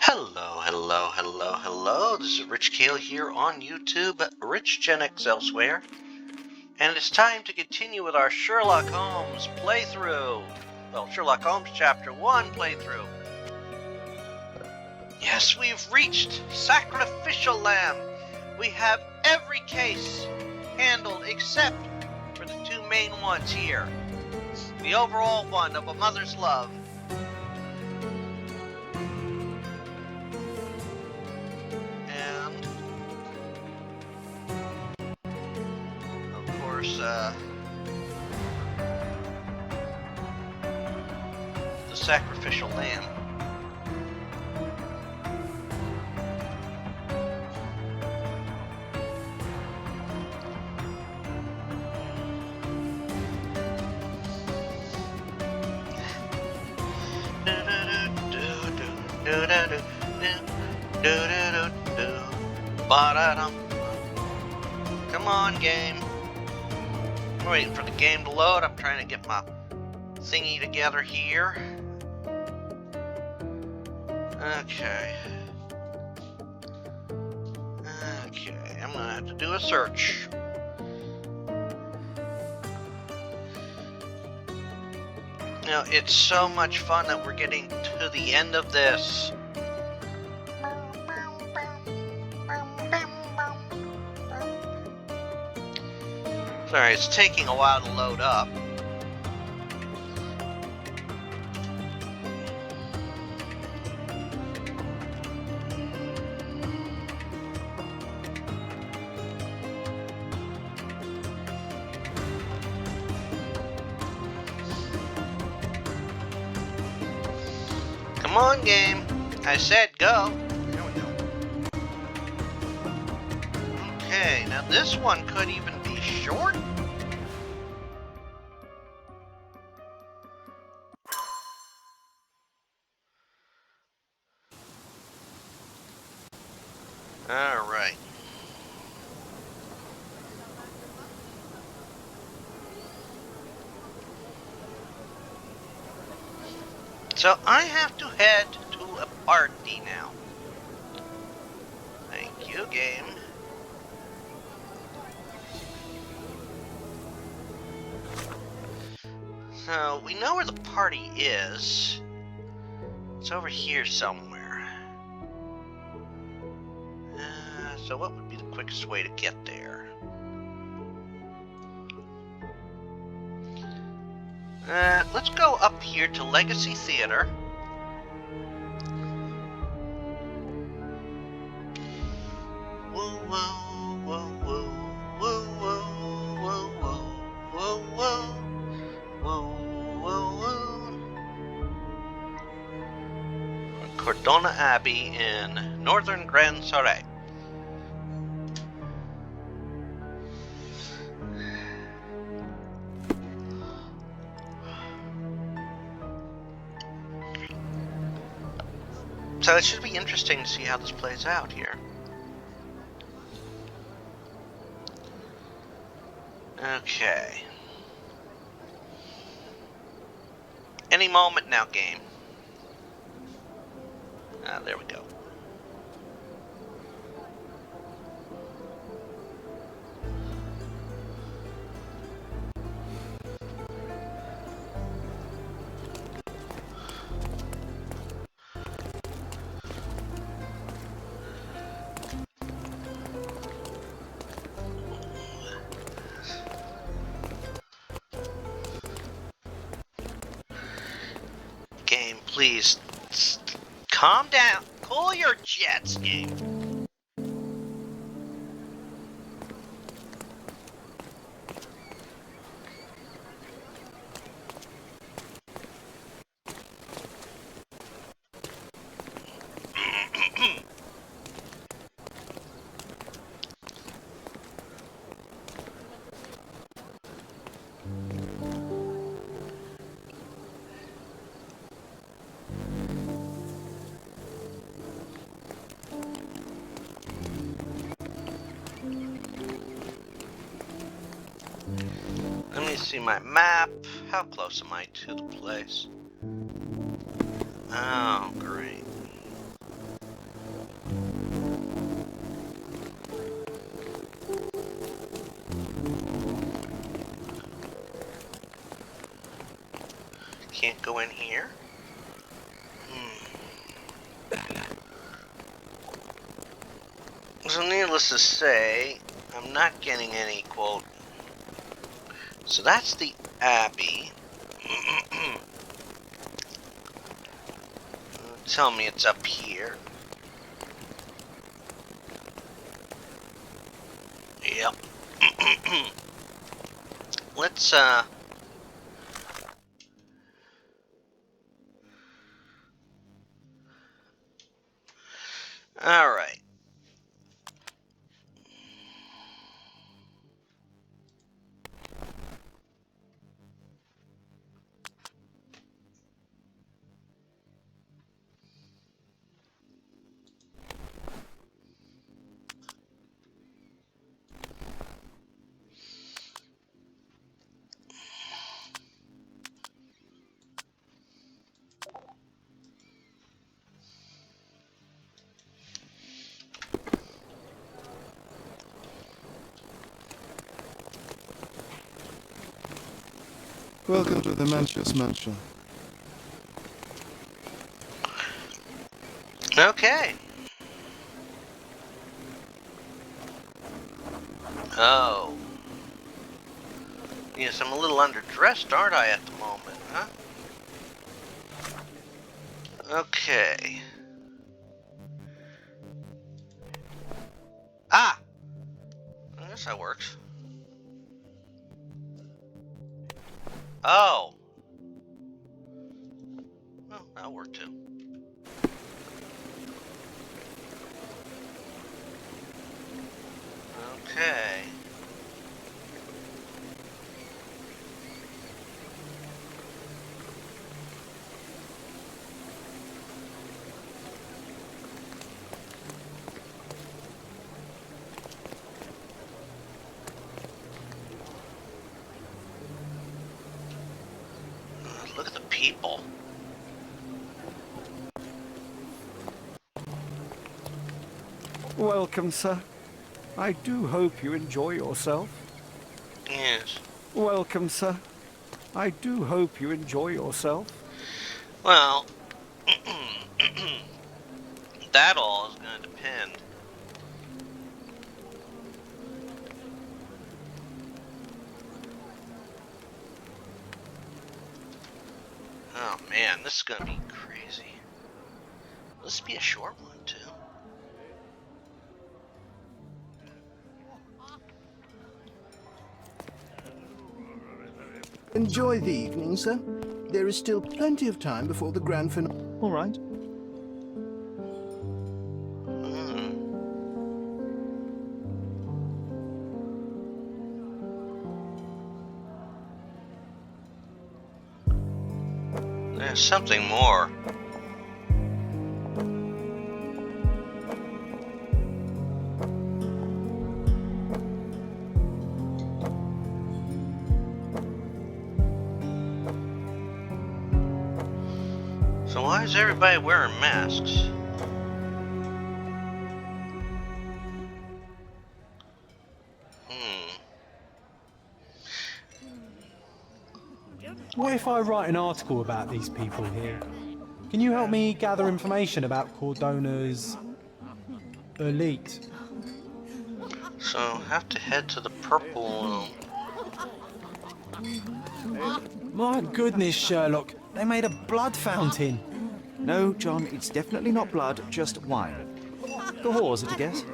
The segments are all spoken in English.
Hello, hello, hello, hello. This is Rich Kale here on YouTube, Rich Gen X elsewhere. And it's time to continue with our Sherlock Holmes playthrough. Well, Sherlock Holmes Chapter One playthrough. Yes, we've reached Sacrificial Lamb. We have every case handled except for the two main ones here. The overall one of a mother's love. And of course, the sacrificial lamb. Come on, game. I'm waiting for the game to load. I'm trying to get my thingy together here. Okay. I'm gonna have to do a search. You know, it's so much fun that we're getting to the end of this. Sorry, it's taking a while to load up. Come on, game. I said go. There we go. Okay, now this one could even be short. All right. So I have to head to a party now. Thank you, game. So we know where the party is. It's over here somewhere. So what would be the quickest way to get there? Let's go up here to Legacy Theater. Woo woo woo woo woo woo woo woo woo woo woo. Cordona Abbey in northern Grand Soleil. So it should be interesting to see how this plays out here. Okay. Any moment now, game. There we go. Game, please. Calm down. Cool your jets, game. Let me see my map. How close am I to the place? Oh, great. Can't go in here. So needless to say, I'm not getting any quote. So that's the Abbey. Tell me it's up here. Yep. Let's all right. Welcome to the Manchus Mansion. Okay. Oh. Yes, I'm a little underdressed, aren't I, at the moment, huh? Okay. Ah! I guess that works. Oh. Well, that'll work too. Okay. Look at the people. Welcome, sir. I do hope you enjoy yourself. Yes. Welcome, sir. I do hope you enjoy yourself. Well, that all is going to depend. Oh man, this is going to be crazy. This will be a short one too. Enjoy the evening, sir. There is still plenty of time before the grand finale. All right. There's something more. So why is everybody wearing masks? What if I write an article about these people here? Can you help me gather information about Cordona's elite? So have to head to the purple room. My goodness, Sherlock, they made a blood fountain. No, John, it's definitely not blood, just wine. The whores, at a guess.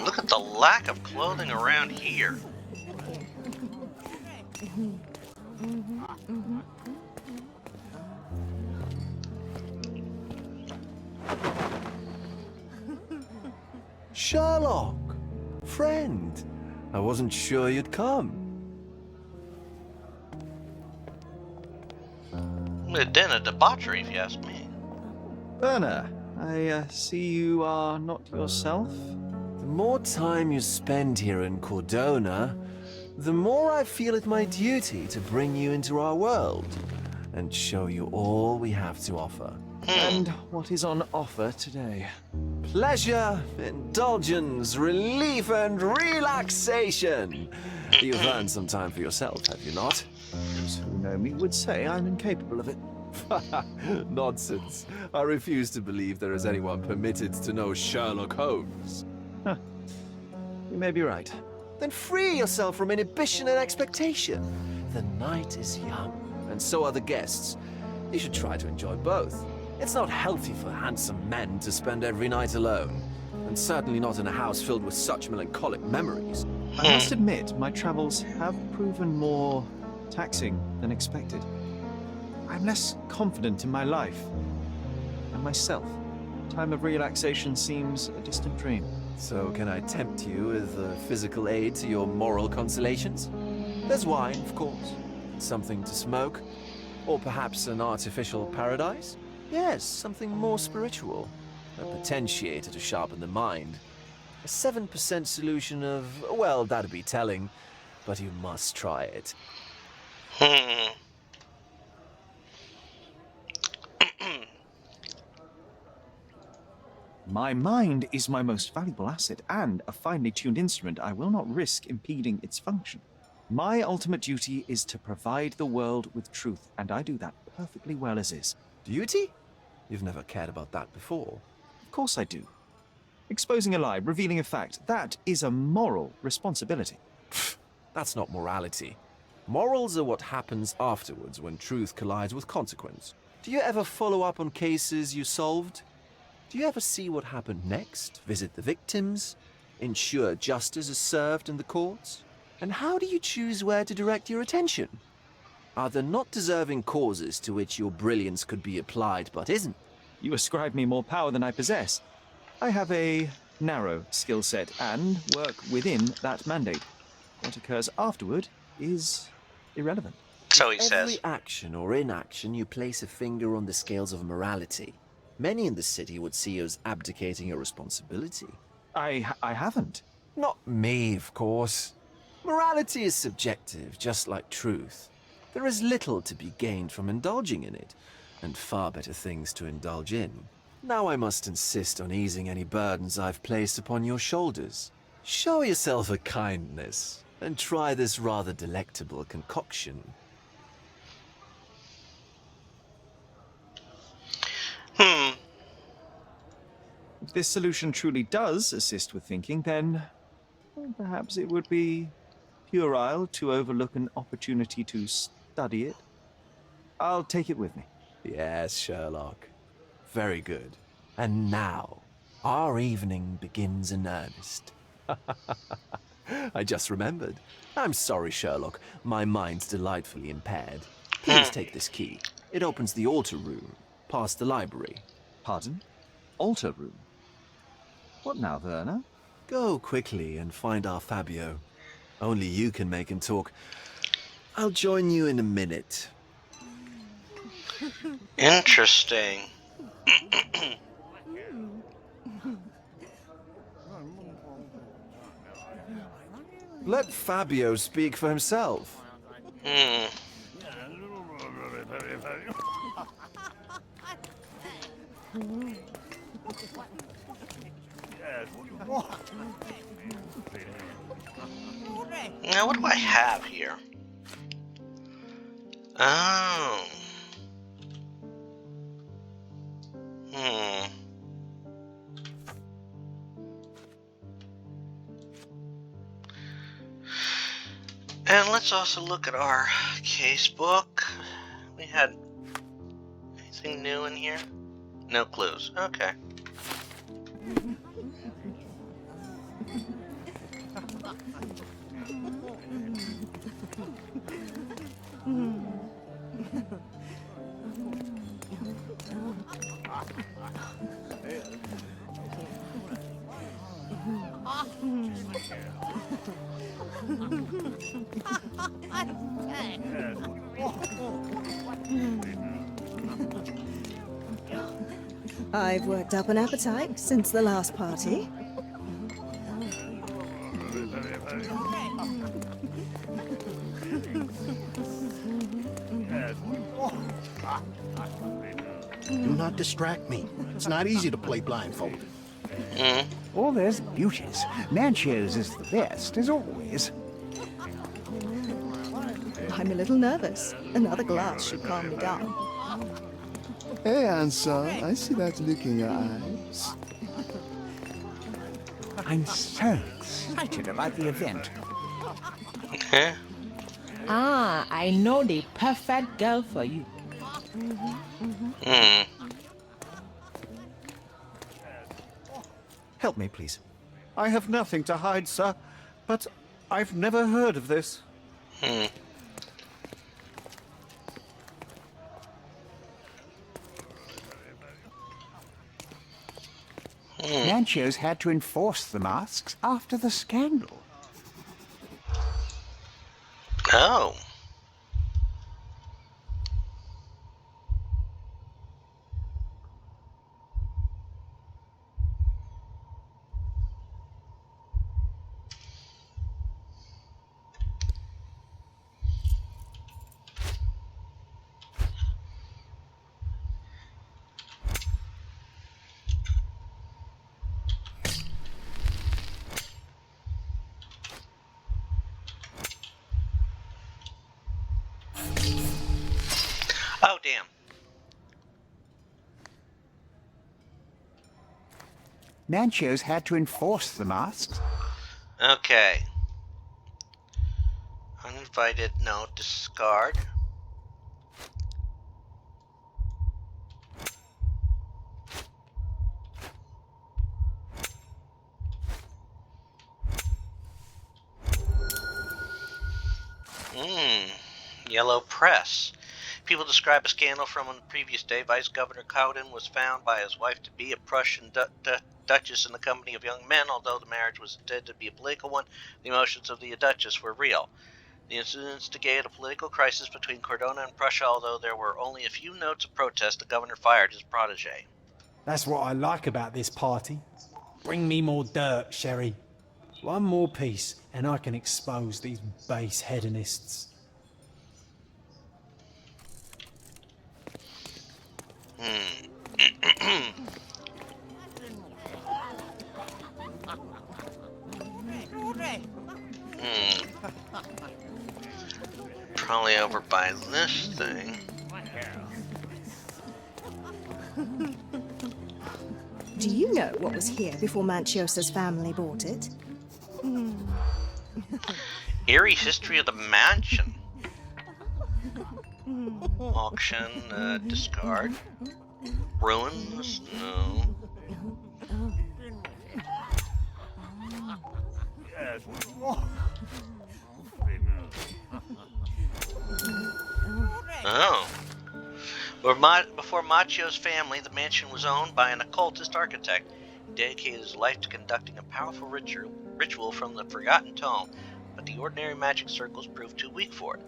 Look at the lack of clothing around here. Sherlock! Friend! I wasn't sure you'd come. A den of debauchery, if you ask me. Werner, I see you are not yourself. The more time you spend here in Cordona, the more I feel it my duty to bring you into our world and show you all we have to offer. And what is on offer today? Pleasure, indulgence, relief, and relaxation. You've earned some time for yourself, have you not? Those who know me would say I'm incapable of it. Nonsense. I refuse to believe there is anyone permitted to know Sherlock Holmes. You may be right. Then free yourself from inhibition and expectation. The night is young, and so are the guests. You should try to enjoy both. It's not healthy for handsome men to spend every night alone, and certainly not in a house filled with such melancholic memories. I must admit, my travels have proven more taxing than expected. I'm less confident in my life and myself. Time of relaxation seems a distant dream. So can I tempt you with a physical aid to your moral consolations? There's wine, of course. Something to smoke. Or perhaps an artificial paradise? Yes, something more spiritual. A potentiator to sharpen the mind. A 7% solution of, well, that'd be telling, but you must try it. My mind is my most valuable asset, and a finely tuned instrument I will not risk impeding its function. My ultimate duty is to provide the world with truth, and I do that perfectly well as is. Duty? You've never cared about that before. Of course I do. Exposing a lie, revealing a fact, that is a moral responsibility. That's not morality. Morals are what happens afterwards when truth collides with consequence. Do you ever follow up on cases you solved? Do you ever see what happened next? Visit the victims? Ensure justice is served in the courts? And how do you choose where to direct your attention? Are there not deserving causes to which your brilliance could be applied but isn't? You ascribe me more power than I possess. I have a narrow skill set and work within that mandate. What occurs afterward is irrelevant. So he Every says. action or inaction you place a finger on the scales of morality. Many in the city would see you as abdicating your responsibility. I haven't. Not me, of course. Morality is subjective, just like truth. There is little to be gained from indulging in it, and far better things to indulge in. Now I must insist on easing any burdens I've placed upon your shoulders. Show yourself a kindness, and try this rather delectable concoction. If this solution truly does assist with thinking, then well, perhaps it would be puerile to overlook an opportunity to study it. I'll take it with me. Yes, Sherlock. Very good. And now, our evening begins in earnest. I just remembered. I'm sorry, Sherlock. My mind's delightfully impaired. Please take this key. It opens the altar room, past the library. Pardon? Altar room? What now, Werner? Go quickly and find our Fabio. Only you can make him talk. I'll join you in a minute. Interesting. Let Fabio speak for himself. Now, what do I have here? Oh. And let's also look at our case book. We had anything new in here? No clues. Okay. I've worked up an appetite since the last party. Do not distract me. It's not easy to play blindfolded. Oh, there's beauties. Natchez is the best, as always. I'm a little nervous. Another glass should calm me down. Hey, Ansel, I see that look in your eyes. I'm so excited about the event. Huh? Ah, I know the perfect girl for you. Hmm. Help me, please. I have nothing to hide, sir, but I've never heard of this. Hmm. Manchios had to enforce the masks after the scandal. Oh. Oh, damn. Manchios had to enforce the masks. Okay. Uninvited, no, discard. Yellow press. People describe a scandal from on the previous day. Vice Governor Cowden was found by his wife to be a Prussian duchess in the company of young men. Although the marriage was intended to be a political one, the emotions of the duchess were real. The incident instigated a political crisis between Cordona and Prussia. Although there were only a few notes of protest, the governor fired his protege. That's what I like about this party. Bring me more dirt, Sherry. One more piece, and I can expose these base hedonists. Probably over by this thing. Do you know what was here before Manchiosa's family bought it? Eerie history of the mansion. Auction, discard. Ruins? No. Oh. Before Macchio's family, the mansion was owned by an occultist architect who dedicated his life to conducting a powerful ritual from the Forgotten Tome, but the ordinary magic circles proved too weak for it.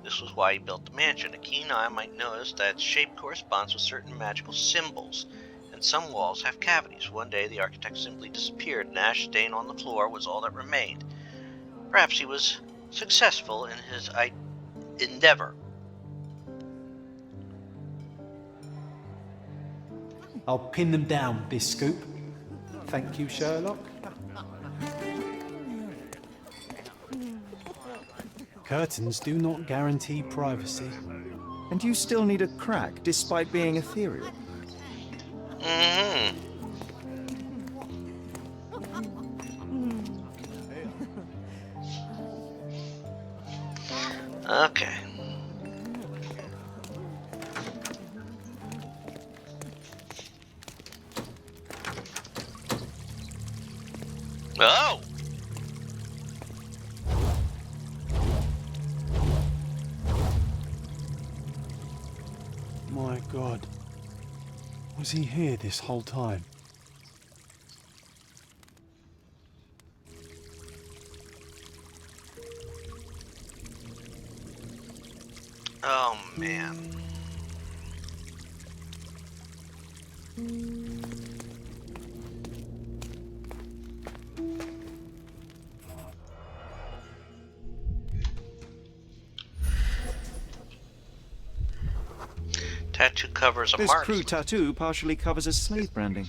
This was why he built the mansion. A keen eye might notice that its shape corresponds with certain magical symbols, and some walls have cavities. One day the architect simply disappeared, and an ash stain on the floor was all that remained. Perhaps he was successful in his endeavor. I'll pin them down with this scoop. Thank you, Sherlock. Curtains do not guarantee privacy. And you still need a crack, despite being ethereal. Okay. Oh! My God. Was he here this whole time? Oh, man. Tattoo covers a This mark. crew tattoo partially covers his slave branding.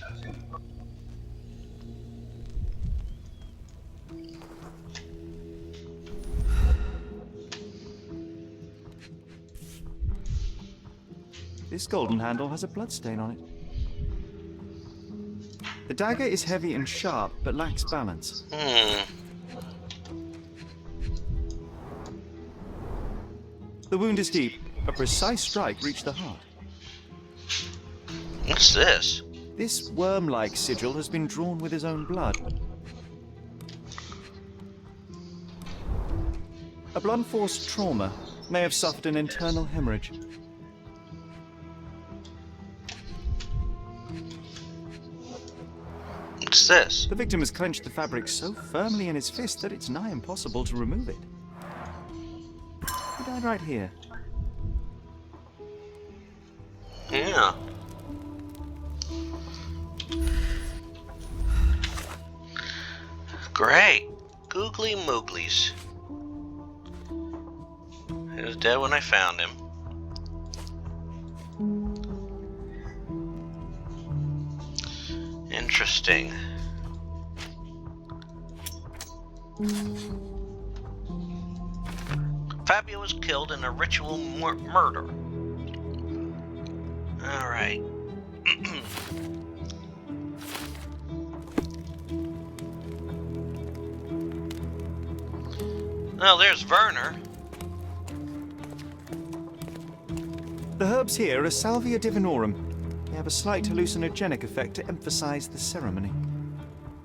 This golden handle has a bloodstain on it. The dagger is heavy and sharp, but lacks balance. The wound is deep. A precise strike reached the heart. What's this? This worm-like sigil has been drawn with his own blood. A blunt-force trauma may have suffered an internal hemorrhage. What's this? The victim has clenched the fabric so firmly in his fist that it's nigh impossible to remove it. He died right here. Yeah. Great. Googly mooglies. He was dead when I found him. Interesting. Fabio was killed in a ritual murder. Alright. Oh, there's Werner. The herbs here are Salvia divinorum. They have a slight hallucinogenic effect to emphasize the ceremony.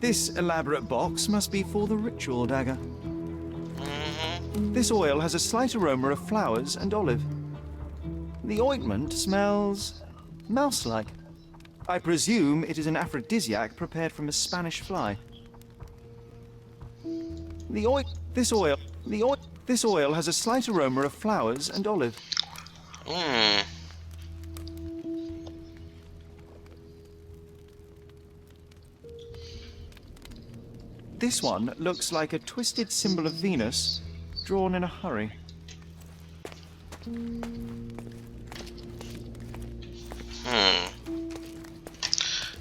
This elaborate box must be for the ritual dagger. This oil has a slight aroma of flowers and olive. The ointment smells mouse-like. I presume it is an aphrodisiac prepared from a Spanish fly. This oil has a slight aroma of flowers and olive. This one looks like a twisted symbol of Venus, drawn in a hurry.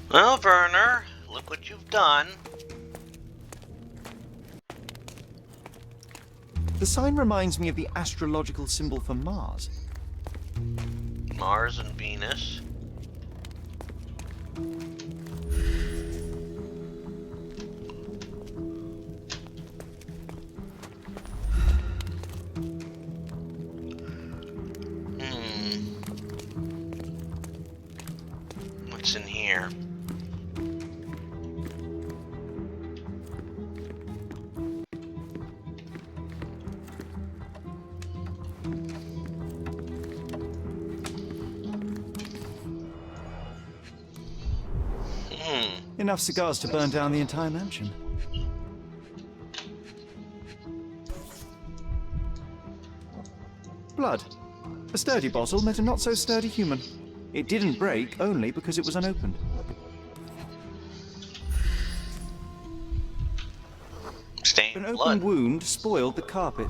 Well, Werner, look what you've done. The sign reminds me of the astrological symbol for Mars. Mars and Venus. What's in here? Enough cigars to burn down the entire mansion. Blood. A sturdy bottle met a not-so-sturdy human. It didn't break only because it was unopened. Stained An blood. open wound spoiled the carpet.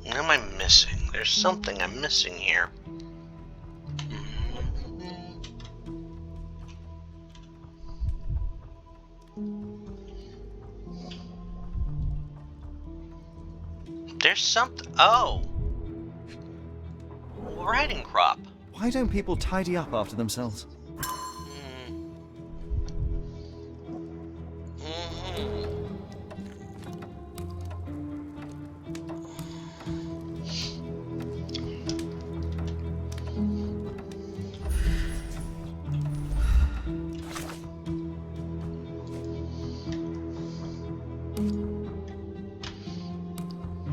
What am I missing? There's something I'm missing here. There's something. Oh! Riding crop. Why don't people tidy up after themselves?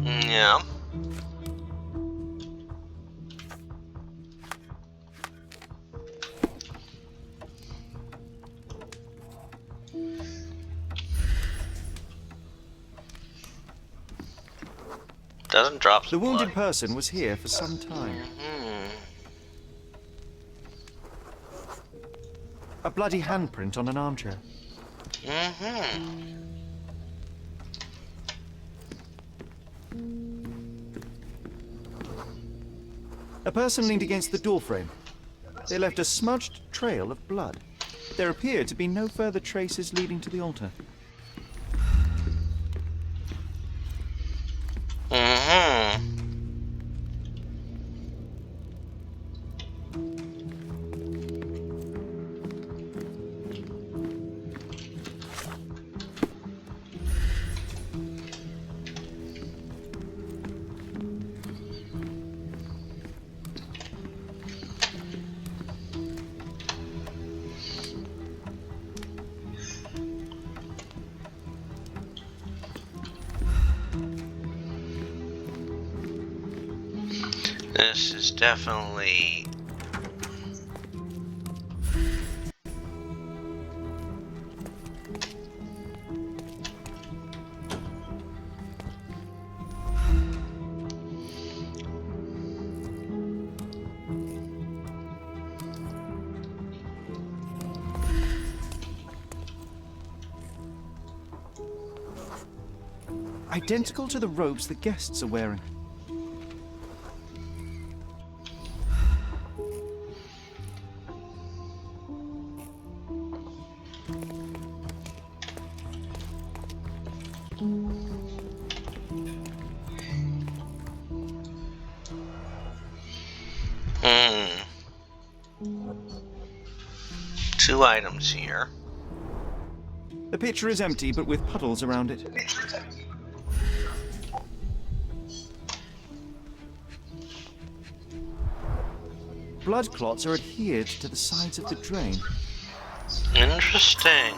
Yeah. Doesn't drop The some wounded blood. person was here for some time. A bloody handprint on an armchair. A person leaned against the doorframe. They left a smudged trail of blood. There appeared to be no further traces leading to the altar. This is definitely... Identical to the robes the guests are wearing. Two items here. The pitcher is empty, but with puddles around it. Blood clots are adhered to the sides of the drain. Interesting.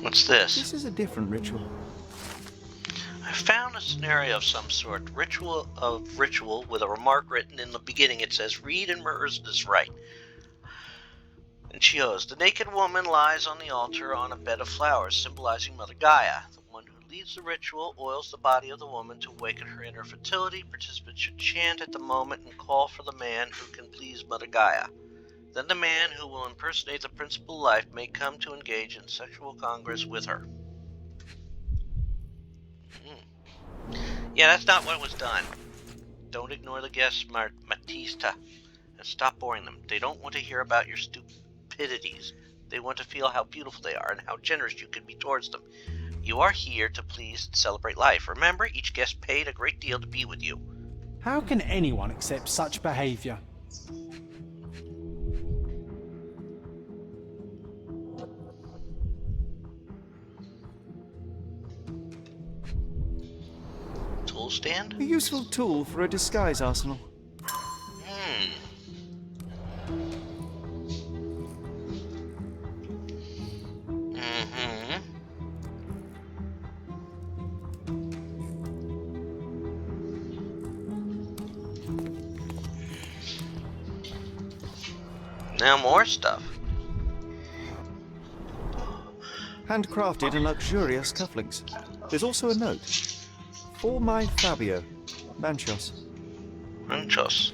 What's this? This is a different ritual. I found a scenario of some sort. Ritual with a remark written in the beginning. It says, "Read and rehearse this right." And she goes, "The naked woman lies on the altar on a bed of flowers, symbolizing Mother Gaia. The one who leads the ritual oils the body of the woman to awaken her inner fertility. Participants should chant at the moment and call for the man who can please Mother Gaia. Then the man who will impersonate the principal life may come to engage in sexual congress with her." Yeah, that's not what was done. Don't ignore the guests, Matista, and stop boring them. They don't want to hear about your stupidities. They want to feel how beautiful they are and how generous you can be towards them. You are here to please and celebrate life. Remember, each guest paid a great deal to be with you. How can anyone accept such behavior? Tool stand? A useful tool for a disguise arsenal. Now more stuff. Handcrafted and luxurious cufflinks. There's also a note. For my Fabio, Manchos. Manchos.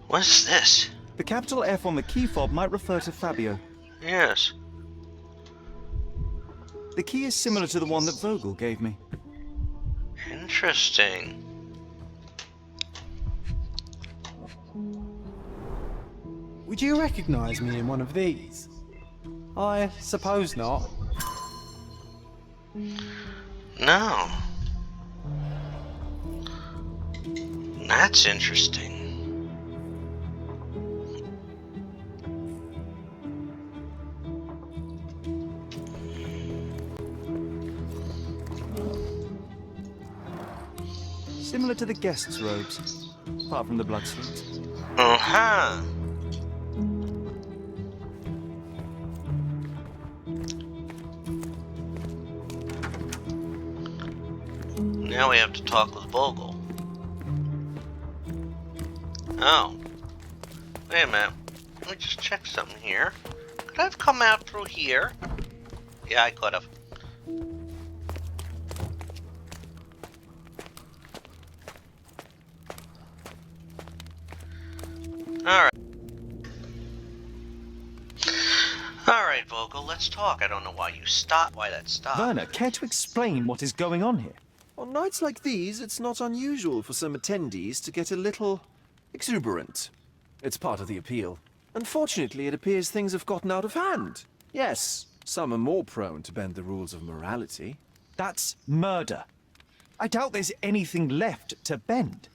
What is this? The capital F on the key fob might refer to Fabio. Yes. The key is similar to the one that Vogel gave me. Interesting. Would you recognize me in one of these? I suppose not. No. That's interesting. Similar to the guests' robes, apart from the blood stains. Uh-huh. Now we have to talk with Vogel. Oh. Wait a minute. Let me just check something here. Could I have come out through here? Yeah, I could have. Alright. Alright, Vogel, let's talk. I don't know why you stopped, why that stopped. Werner, care to explain what is going on here? On nights like these, it's not unusual for some attendees to get a little exuberant. It's part of the appeal. Unfortunately, it appears things have gotten out of hand. Yes, some are more prone to bend the rules of morality. That's murder. I doubt there's anything left to bend.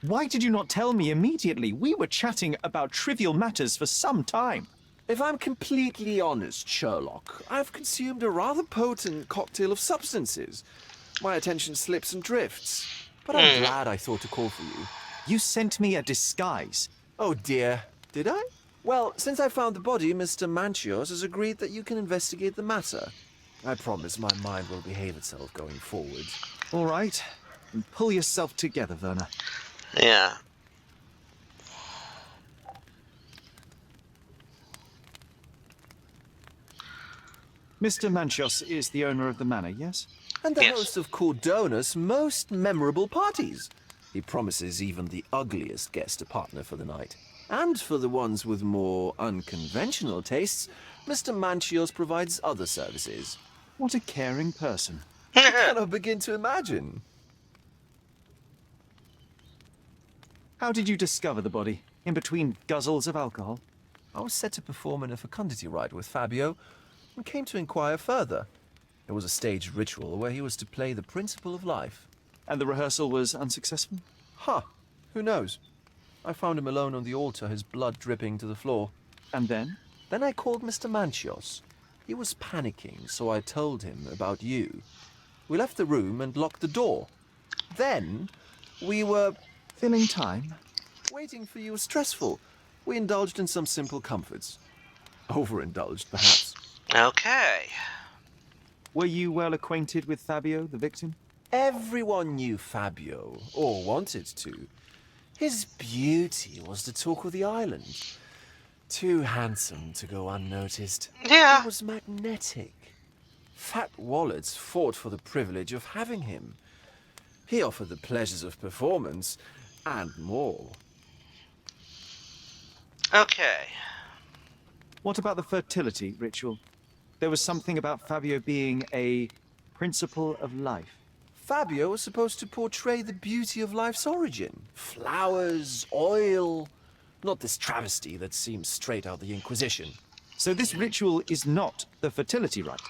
Why did you not tell me immediately? We were chatting about trivial matters for some time. If I'm completely honest, Sherlock, I've consumed a rather potent cocktail of substances. My attention slips and drifts. But I'm glad I thought to call for you. You sent me a disguise. Oh dear, did I? Well, since I found the body, Mr. Manchios has agreed that you can investigate the matter. I promise my mind will behave itself going forward. All right. And pull yourself together, Werner. Yeah. Mr. Manchios is the owner of the manor, yes? And the Yes. host of Cordona's most memorable parties. He promises even the ugliest guest a partner for the night. And for the ones with more unconventional tastes, Mr. Manchios provides other services. What a caring person. Cannot begin to imagine. How did you discover the body? In between guzzles of alcohol? I was set to perform in a fecundity rite with Fabio and came to inquire further. It was a staged ritual where he was to play the principle of life. And the rehearsal was unsuccessful? Huh, who knows? I found him alone on the altar, his blood dripping to the floor. And then? Then I called Mr. Manchios. He was panicking, so I told him about you. We left the room and locked the door. Then we were Filling time? waiting for you was stressful. We indulged in some simple comforts. Overindulged, perhaps. Okay. Were you well acquainted with Fabio, the victim? Everyone knew Fabio, or wanted to. His beauty was the talk of the island. Too handsome to go unnoticed. Yeah. He was magnetic. Fat wallets fought for the privilege of having him. He offered the pleasures of performance, and more. Okay. What about the fertility ritual? There was something about Fabio being a principle of life. Fabio was supposed to portray the beauty of life's origin. Flowers, oil. Not this travesty that seems straight out of the Inquisition. So this ritual is not the fertility rite.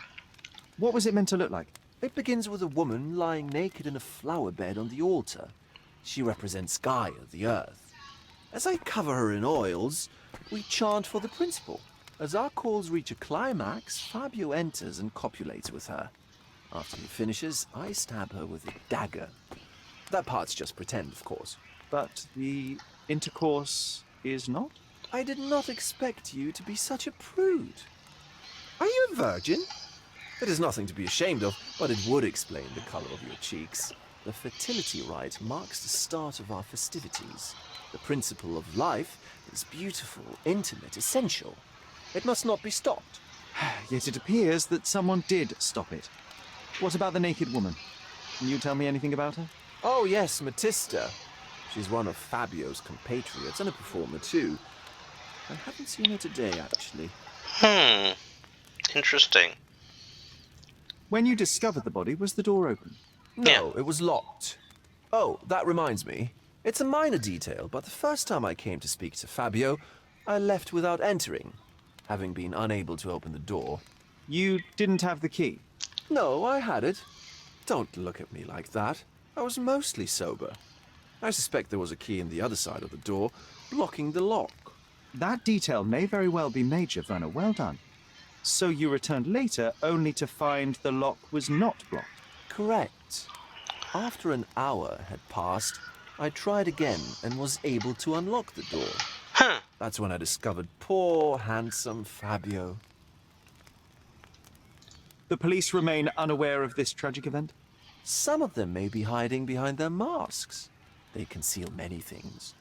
What was it meant to look like? It begins with a woman lying naked in a flower bed on the altar. She represents Gaia, the earth. As I cover her in oils, we chant for the principle. As our calls reach a climax, Fabio enters and copulates with her. After he finishes, I stab her with a dagger. That part's just pretend, of course. But the intercourse is not? I did not expect you to be such a prude. Are you a virgin? It is nothing to be ashamed of, but it would explain the color of your cheeks. The fertility rite marks the start of our festivities. The principle of life is beautiful, intimate, essential. It must not be stopped. Yet it appears that someone did stop it. What about the naked woman? Can you tell me anything about her? Oh yes, Matista. She's one of Fabio's compatriots and a performer too. I haven't seen her today, actually. Interesting. When you discovered the body, was the door open? No, it was locked. Oh, that reminds me. It's a minor detail, but the first time I came to speak to Fabio, I left without entering, having been unable to open the door. You didn't have the key? No, I had it. Don't look at me like that. I was mostly sober. I suspect there was a key in the other side of the door, blocking the lock. That detail may very well be major, Werner. Well done. So you returned later only to find the lock was not blocked? Correct. After an hour had passed, I tried again and was able to unlock the door. Huh. That's when I discovered poor, handsome Fabio. The police remain unaware of this tragic event? Some of them may be hiding behind their masks. They conceal many things.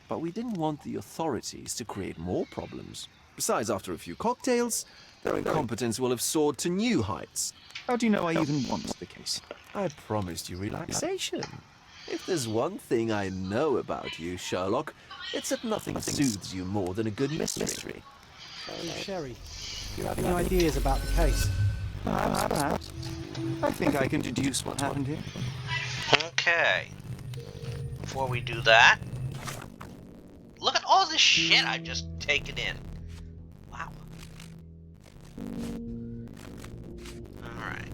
But we didn't want the authorities to create more problems. Besides, after a few cocktails, their incompetence will have soared to new heights. How do you know I even want the case? I promised you relaxation. If there's one thing I know about you, Sherlock, it's that nothing soothes you more than a good mystery. So, Sherry, do you have any ideas about the case? Perhaps. I think I can deduce what happened here. Okay. Before we do that, look at all this shit I've just taken in. Wow. Alright.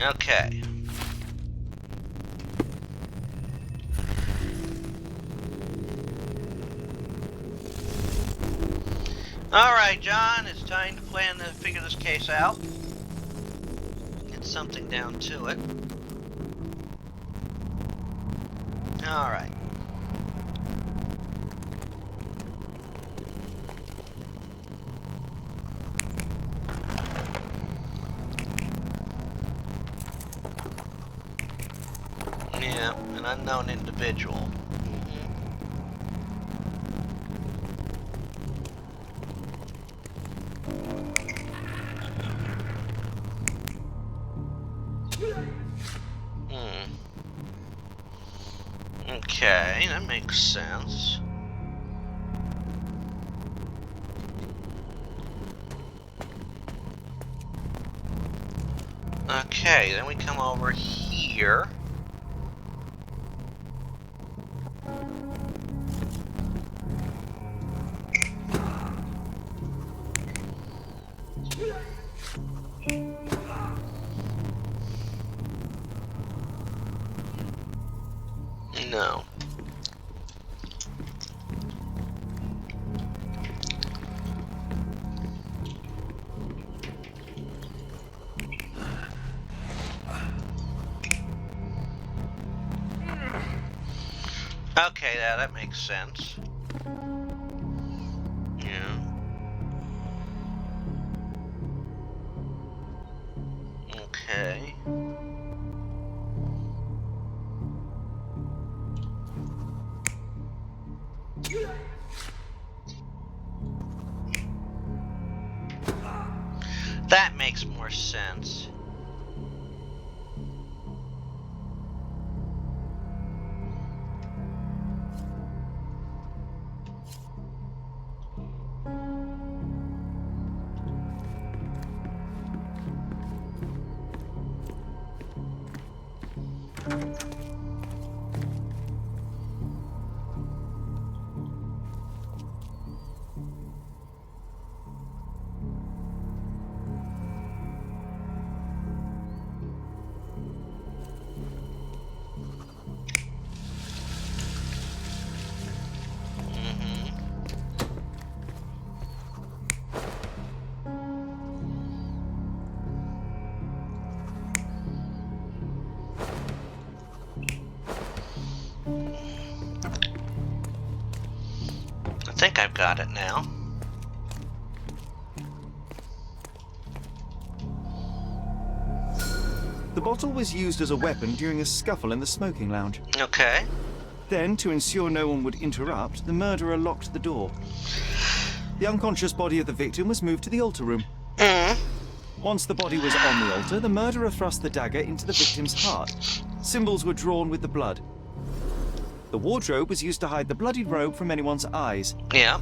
Okay. Alright, John, it's time to plan to figure this case out. Get something down to it. Alright. Yeah, an unknown individual. Okay, that makes sense. Okay, then we come over here. No. Okay, yeah, that makes sense. Yeah. Okay. That makes more sense. I think I've got it now. The bottle was used as a weapon during a scuffle in the smoking lounge. Okay. Then, to ensure no one would interrupt, the murderer locked the door. The unconscious body of the victim was moved to the altar room. Once the body was on the altar, the murderer thrust the dagger into the victim's heart. Symbols were drawn with the blood. The wardrobe was used to hide the bloodied robe from anyone's eyes. Yeah.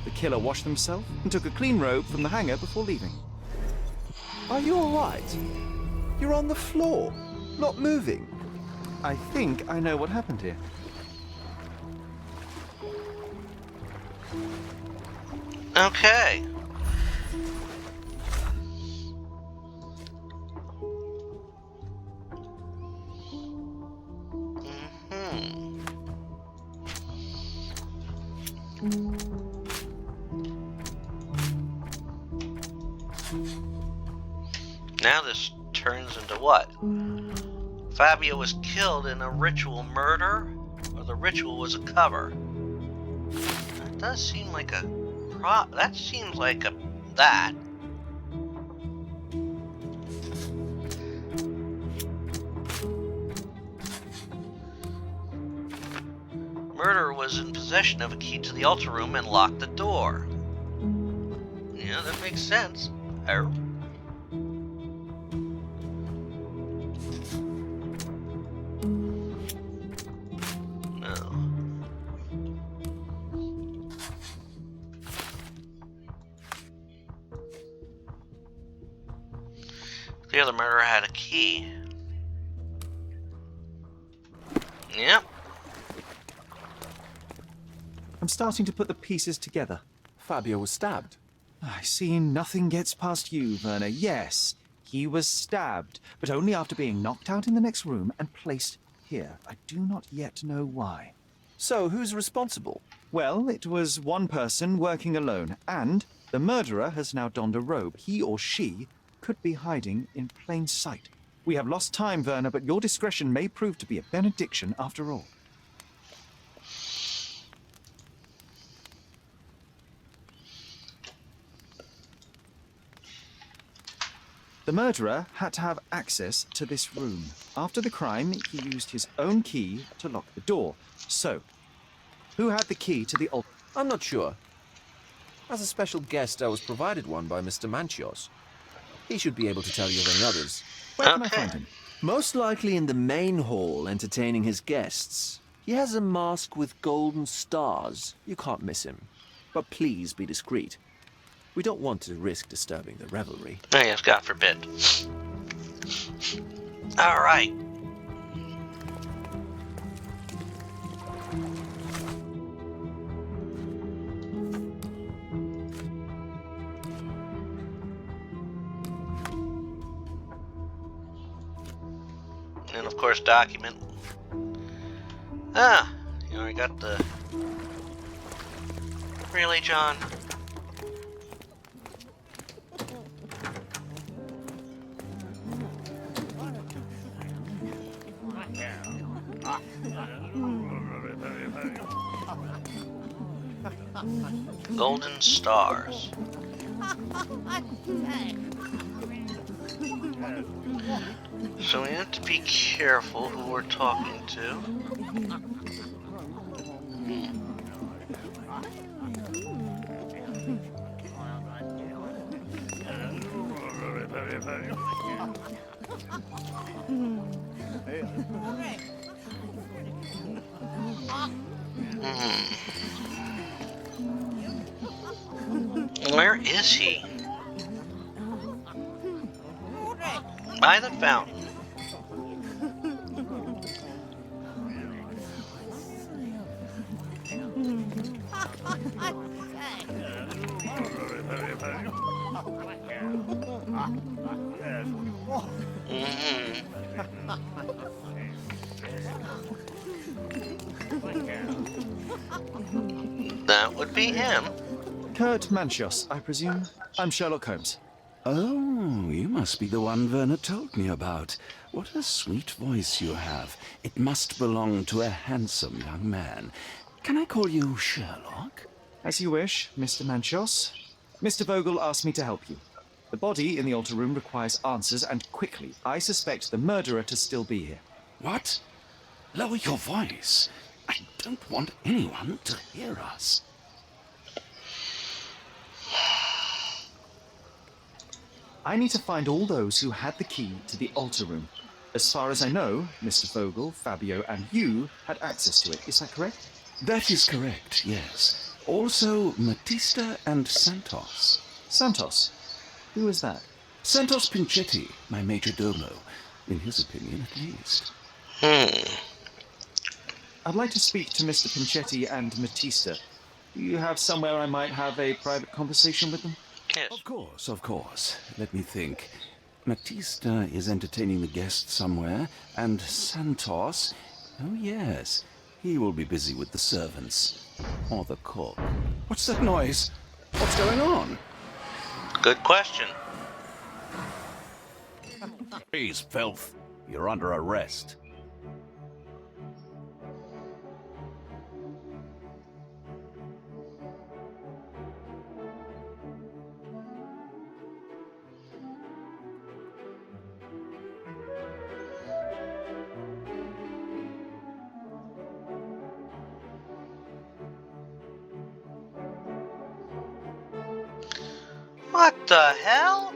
The killer washed himself and took a clean robe from the hanger before leaving. Are you alright? You're on the floor, not moving. I think I know what happened here. Okay. Now this turns into what? Fabio was killed in a ritual murder, or the ritual was a cover? That does seem like a that seems like a that. murderer was in possession of a key to the altar room and locked the door. Yeah, that makes sense. No. The other murderer had a key. Yep. I'm starting to put the pieces together. Fabio was stabbed. I see nothing gets past you, Werner. Yes, he was stabbed, but only after being knocked out in the next room and placed here. I do not yet know why. So, who's responsible? Well, it was one person working alone, and the murderer has now donned a robe. He or she could be hiding in plain sight. We have lost time, Werner, but your discretion may prove to be a benediction after all. The murderer had to have access to this room. After the crime, he used his own key to lock the door. So, who had the key to the altar? I'm not sure. As a special guest, I was provided one by Mr. Manchios. He should be able to tell you of any others. Where can I find him? Most likely in the main hall, entertaining his guests. He has a mask with golden stars. You can't miss him. But please be discreet. We don't want to risk disturbing the revelry. Oh, yes, God forbid. All right. And of course, document. You already got the. Really, John? Golden stars. So we have to be careful who we're talking to. Where is he? By the fountain. That would be him. Kurt Manchios, I presume. I'm Sherlock Holmes. Oh, you must be the one Werner told me about. What a sweet voice you have. It must belong to a handsome young man. Can I call you Sherlock? As you wish, Mr. Manchios. Mr. Vogel asked me to help you. The body in the altar room requires answers, and quickly. I suspect the murderer to still be here. What? Lower your voice. I don't want anyone to hear us. I need to find all those who had the key to the altar room. As far as I know, Mr. Vogel, Fabio, and you had access to it. Is that correct? That is correct, yes. Also, Matista and Santos. Santos? Who is that? Santos Pinchetti, my major domo. In his opinion, at least. I'd like to speak to Mr. Pinchetti and Matista. Do you have somewhere I might have a private conversation with them? Yes. Of course, of course. Let me think. Matista is entertaining the guests somewhere, and Santos... Oh, yes. He will be busy with the servants. Or the cook. What's that noise? What's going on? Good question. Please, filth. You're under arrest. What the hell?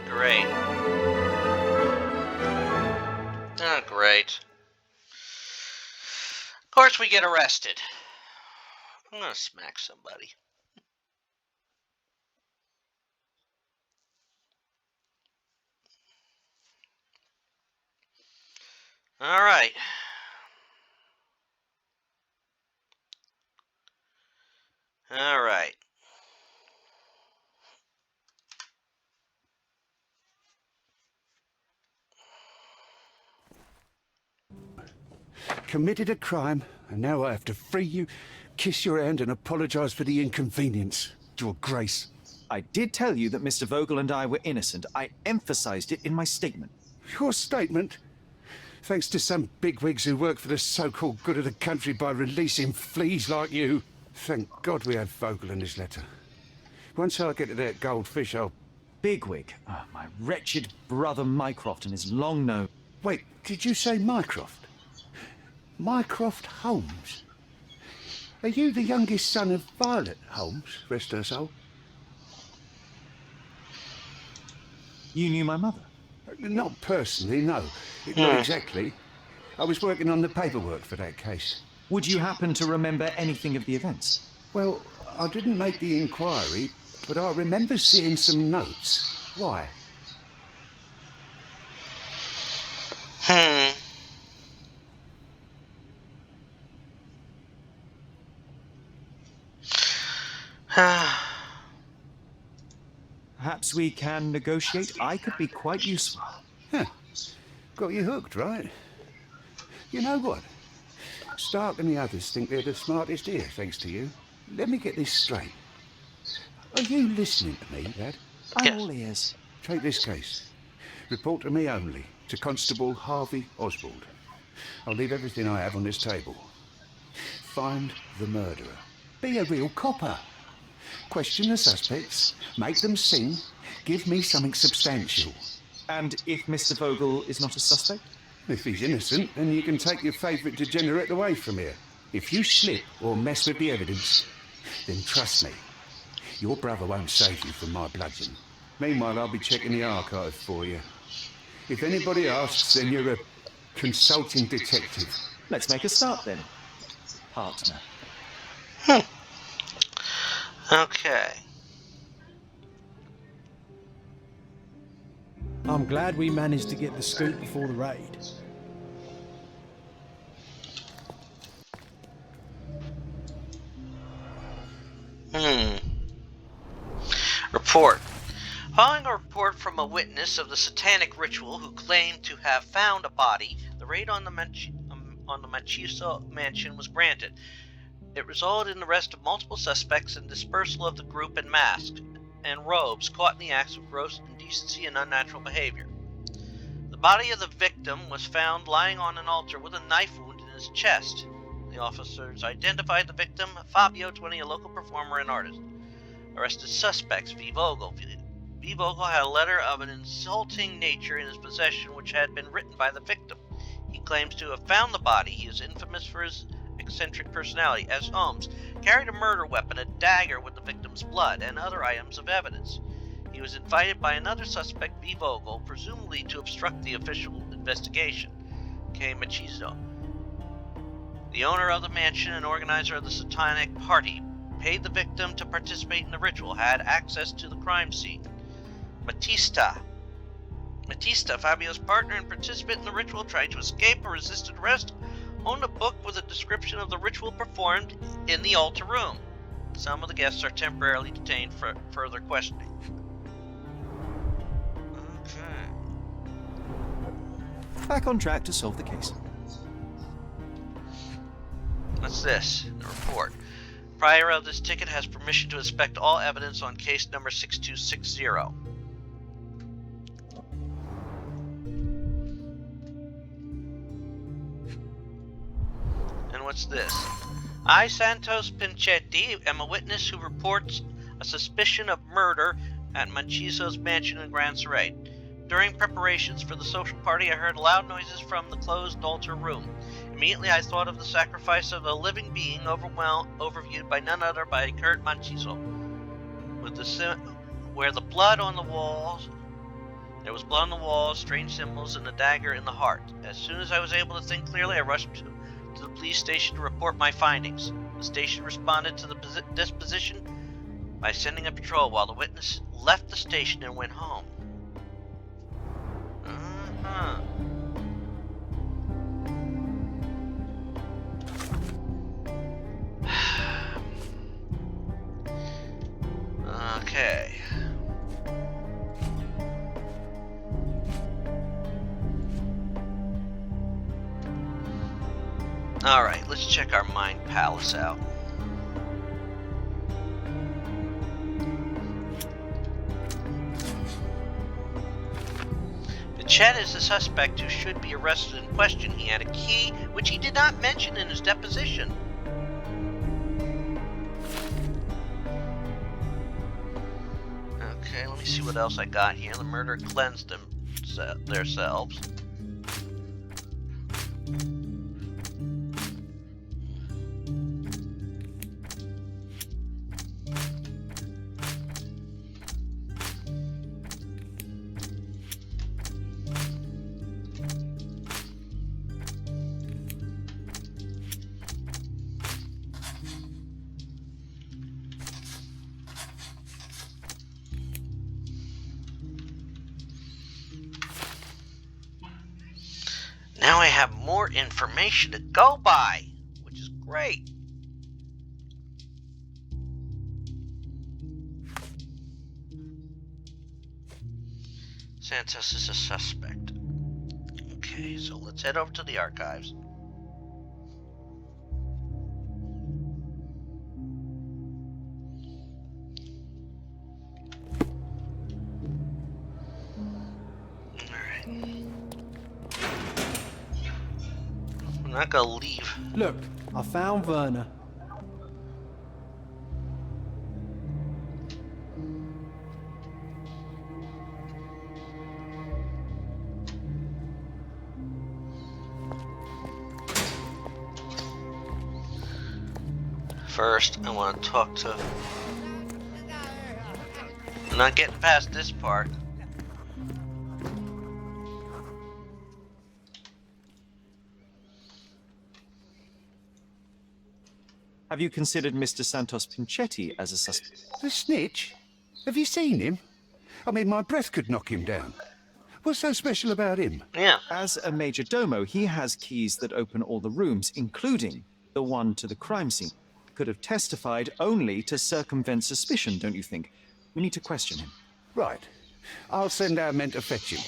Great. Oh, great. Of course we get arrested. I'm gonna smack somebody. Alright. Alright. Committed a crime, and now I have to free you, kiss your hand, and apologize for the inconvenience. Your Grace. I did tell you that Mr. Vogel and I were innocent. I emphasized it in my statement. Your statement? Thanks to some bigwigs who work for the so-called good of the country by releasing fleas like you. Thank God we had Vogel in his letter. Once I get to that goldfish, I'll... Bigwig? Oh, my wretched brother Mycroft and his long nose. Wait, did you say Mycroft? Mycroft Holmes? Are you the youngest son of Violet Holmes, rest her soul? You knew my mother? Not personally, no. Not exactly. I was working on the paperwork for that case. Would you happen to remember anything of the events? Well, I didn't make the inquiry, but I remember seeing some notes. Why? Perhaps we can negotiate. I could be quite useful. Huh. Got you hooked, right? You know what? Stark and the others think they're the smartest here, thanks to you. Let me get this straight. Are you listening to me, lad? I'm all ears. Take this case. Report to me only, to Constable Harvey Oswald. I'll leave everything I have on this table. Find the murderer. Be a real copper. Question the suspects, make them sing, give me something substantial. And if Mr. Vogel is not a suspect? If he's innocent, then you can take your favourite degenerate away from here. If you slip or mess with the evidence, then trust me, your brother won't save you from my bludgeon. Meanwhile, I'll be checking the archive for you. If anybody asks, then you're a consulting detective. Let's make a start then, partner. Okay. I'm glad we managed to get the scoop before the raid. Report. Following a report from a witness of the satanic ritual who claimed to have found a body, the raid on the Machiso mansion was granted. It resulted in the arrest of multiple suspects and dispersal of the group in masks and robes caught in the acts of gross indecency and unnatural behavior. The body of the victim was found lying on an altar with a knife wound in his chest. The officers identified the victim, Fabio 20, a local performer and artist. Arrested suspects, V. Vogel. V. Vogel had a letter of an insulting nature in his possession which had been written by the victim. He claims to have found the body. He is infamous for his eccentric personality. As Holmes carried a murder weapon, a dagger with the victim's blood, and other items of evidence. He was invited by another suspect, V. Vogel, presumably to obstruct the official investigation. K. Machizo, the owner of the mansion and organizer of the satanic party, paid the victim to participate in the ritual, had access to the crime scene. Matista, Fabio's partner and participant in the ritual, tried to escape or resisted arrest, owned a book with a description of the ritual performed in the altar room. Some of the guests are temporarily detained for further questioning. Okay. Back on track to solve the case. What's this? The report. Prior of this ticket has permission to inspect all evidence on case number 6260. And what's this? I, Santos Pinchetti, am a witness who reports a suspicion of murder at Manchiso's mansion in Gran Saray. During preparations for the social party, I heard loud noises from the closed altar room. Immediately, I thought of the sacrifice of a living being overviewed by none other by Kurt Manchiso. Where the blood on the walls, there was blood on the walls, strange symbols, and a dagger in the heart. As soon as I was able to think clearly, I rushed to the police station to report my findings. The station responded to the disposition by sending a patrol while the witness left the station and went home. Okay. Alright, let's check our Mind Palace out. Chet is the suspect who should be arrested and questioned. He had a key, which he did not mention in his deposition. Okay, let me see what else I got here. The murderer cleansed themselves. Now I have more information to go by, which is great. Santos is a suspect. Okay, so let's head over to the archives. I'm not gonna leave. Look, I found Werner. First, I want to talk to... I'm not getting past this part. Have you considered Mr. Santos Pinchetti as a suspect? The snitch? Have you seen him? I mean, my breath could knock him down. What's so special about him? Yeah. As a major domo, he has keys that open all the rooms, including the one to the crime scene. Could have testified only to circumvent suspicion, don't you think? We need to question him. Right. I'll send our men to fetch him.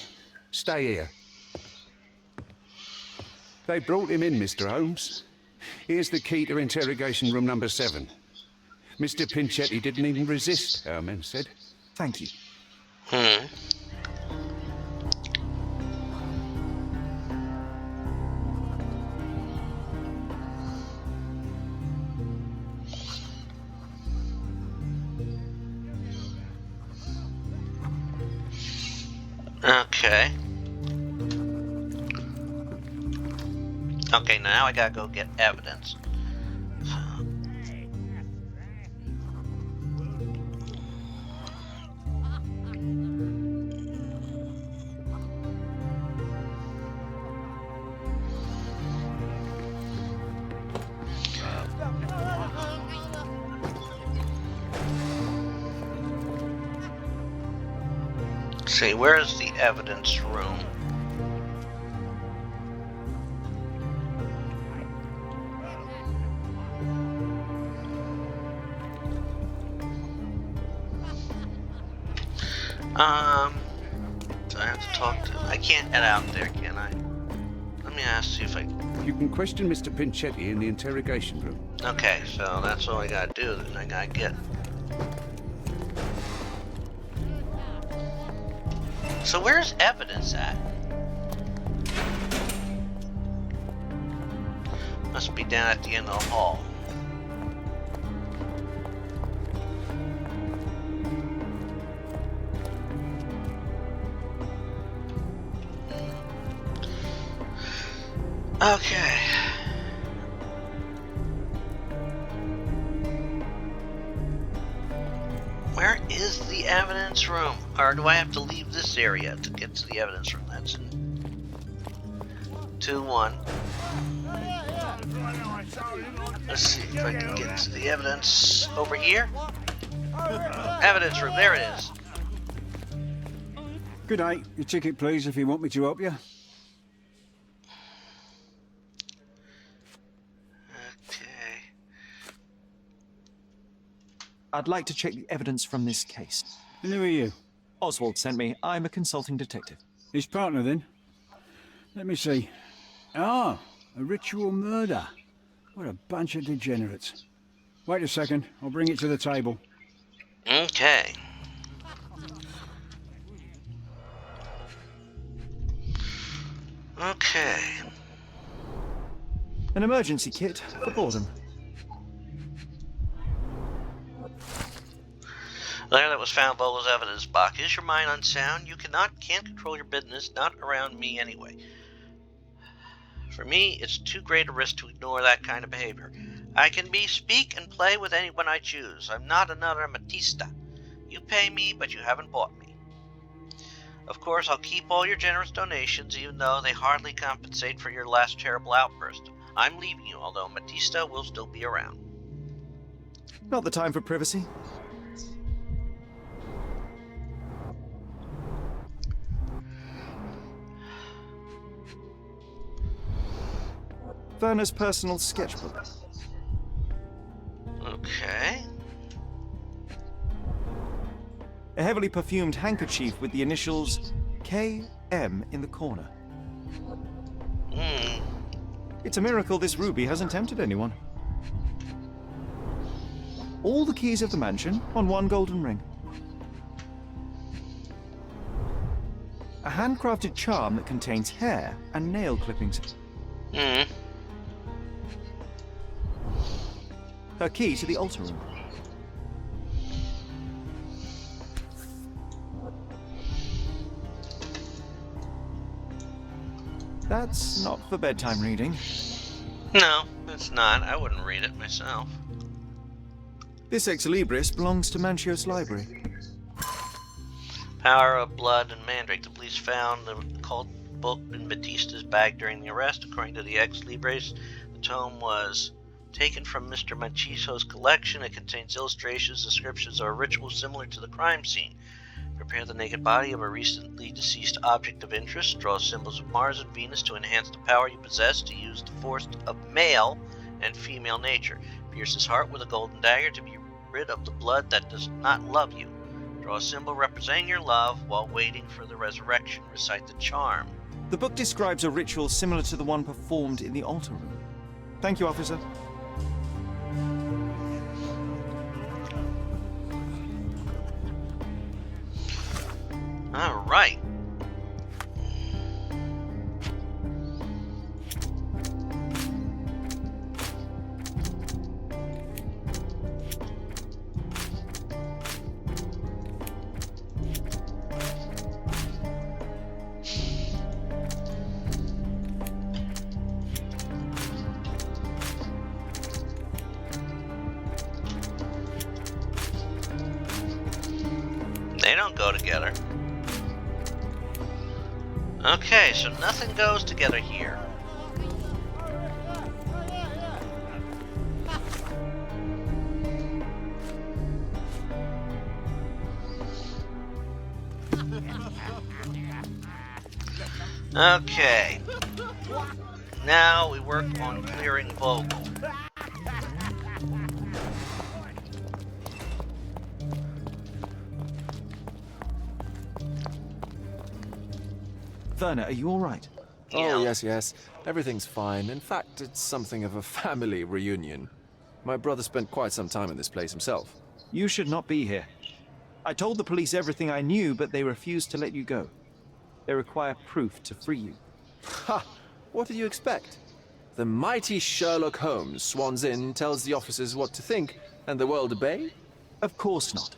Stay here. They brought him in, Mr. Holmes. Here's the key to interrogation room number 7. Mr. Pinchetti didn't even resist, our men said. Thank you. Okay. Okay, now I gotta go get evidence. See, where's the evidence room? Do I have to talk to... I can't head out there, can I? Let me ask, see if I... You can question Mr. Pinchetti in the interrogation room. Okay, so that's all I gotta do, then I gotta get... So where's evidence at? Must be down at the end of the hall. Okay. Where is the evidence room? Or do I have to leave this area to get to the evidence room? That's in 2-1. Let's see if I can get to the evidence over here. Evidence room, there it is. Good day. Your ticket, please, if you want me to help you. Okay. I'd like to check the evidence from this case. And who are you? Oswald sent me. I'm a consulting detective. His partner, then? Let me see. Ah, a ritual murder. What a bunch of degenerates. Wait a second. I'll bring it to the table. Okay. Okay. An emergency kit for boredom. Letter that was found below the evidence box. Is your mind unsound? You can't control your business, not around me anyway. For me, it's too great a risk to ignore that kind of behavior. I can speak and play with anyone I choose. I'm not another Matista. You pay me, but you haven't bought me. Of course, I'll keep all your generous donations, even though they hardly compensate for your last terrible outburst. I'm leaving you, although Matista will still be around. Not the time for privacy. Werner's personal sketchbook. Okay. A heavily perfumed handkerchief with the initials KM in the corner. It's a miracle this ruby hasn't tempted anyone. All the keys of the mansion on one golden ring. A handcrafted charm that contains hair and nail clippings. Her key to the altar room. That's not for bedtime reading. No, it's not. I wouldn't read it myself. This ex libris belongs to Manchios Library. Power of Blood and Mandrake. The police found the occult book in Batista's bag during the arrest. According to the ex libris, the tome was taken from Mr. Manchiso's collection. It contains illustrations, descriptions of a ritual similar to the crime scene. Prepare the naked body of a recently deceased object of interest. Draw symbols of Mars and Venus to enhance the power you possess to use the force of male and female nature. Pierce his heart with a golden dagger to be rid of the blood that does not love you. Draw a symbol representing your love while waiting for the resurrection. Recite the charm. The book describes a ritual similar to the one performed in the altar room. Thank you, officer. All right. They don't go together. Okay, so nothing goes together here. Okay. Now we work on clearing Vogel. Werner, are you all right? Oh, yes. Everything's fine. In fact, it's something of a family reunion. My brother spent quite some time in this place himself. You should not be here. I told the police everything I knew, but they refused to let you go. They require proof to free you. Ha! What did you expect? The mighty Sherlock Holmes swans in, tells the officers what to think, and the world obey? Of course not.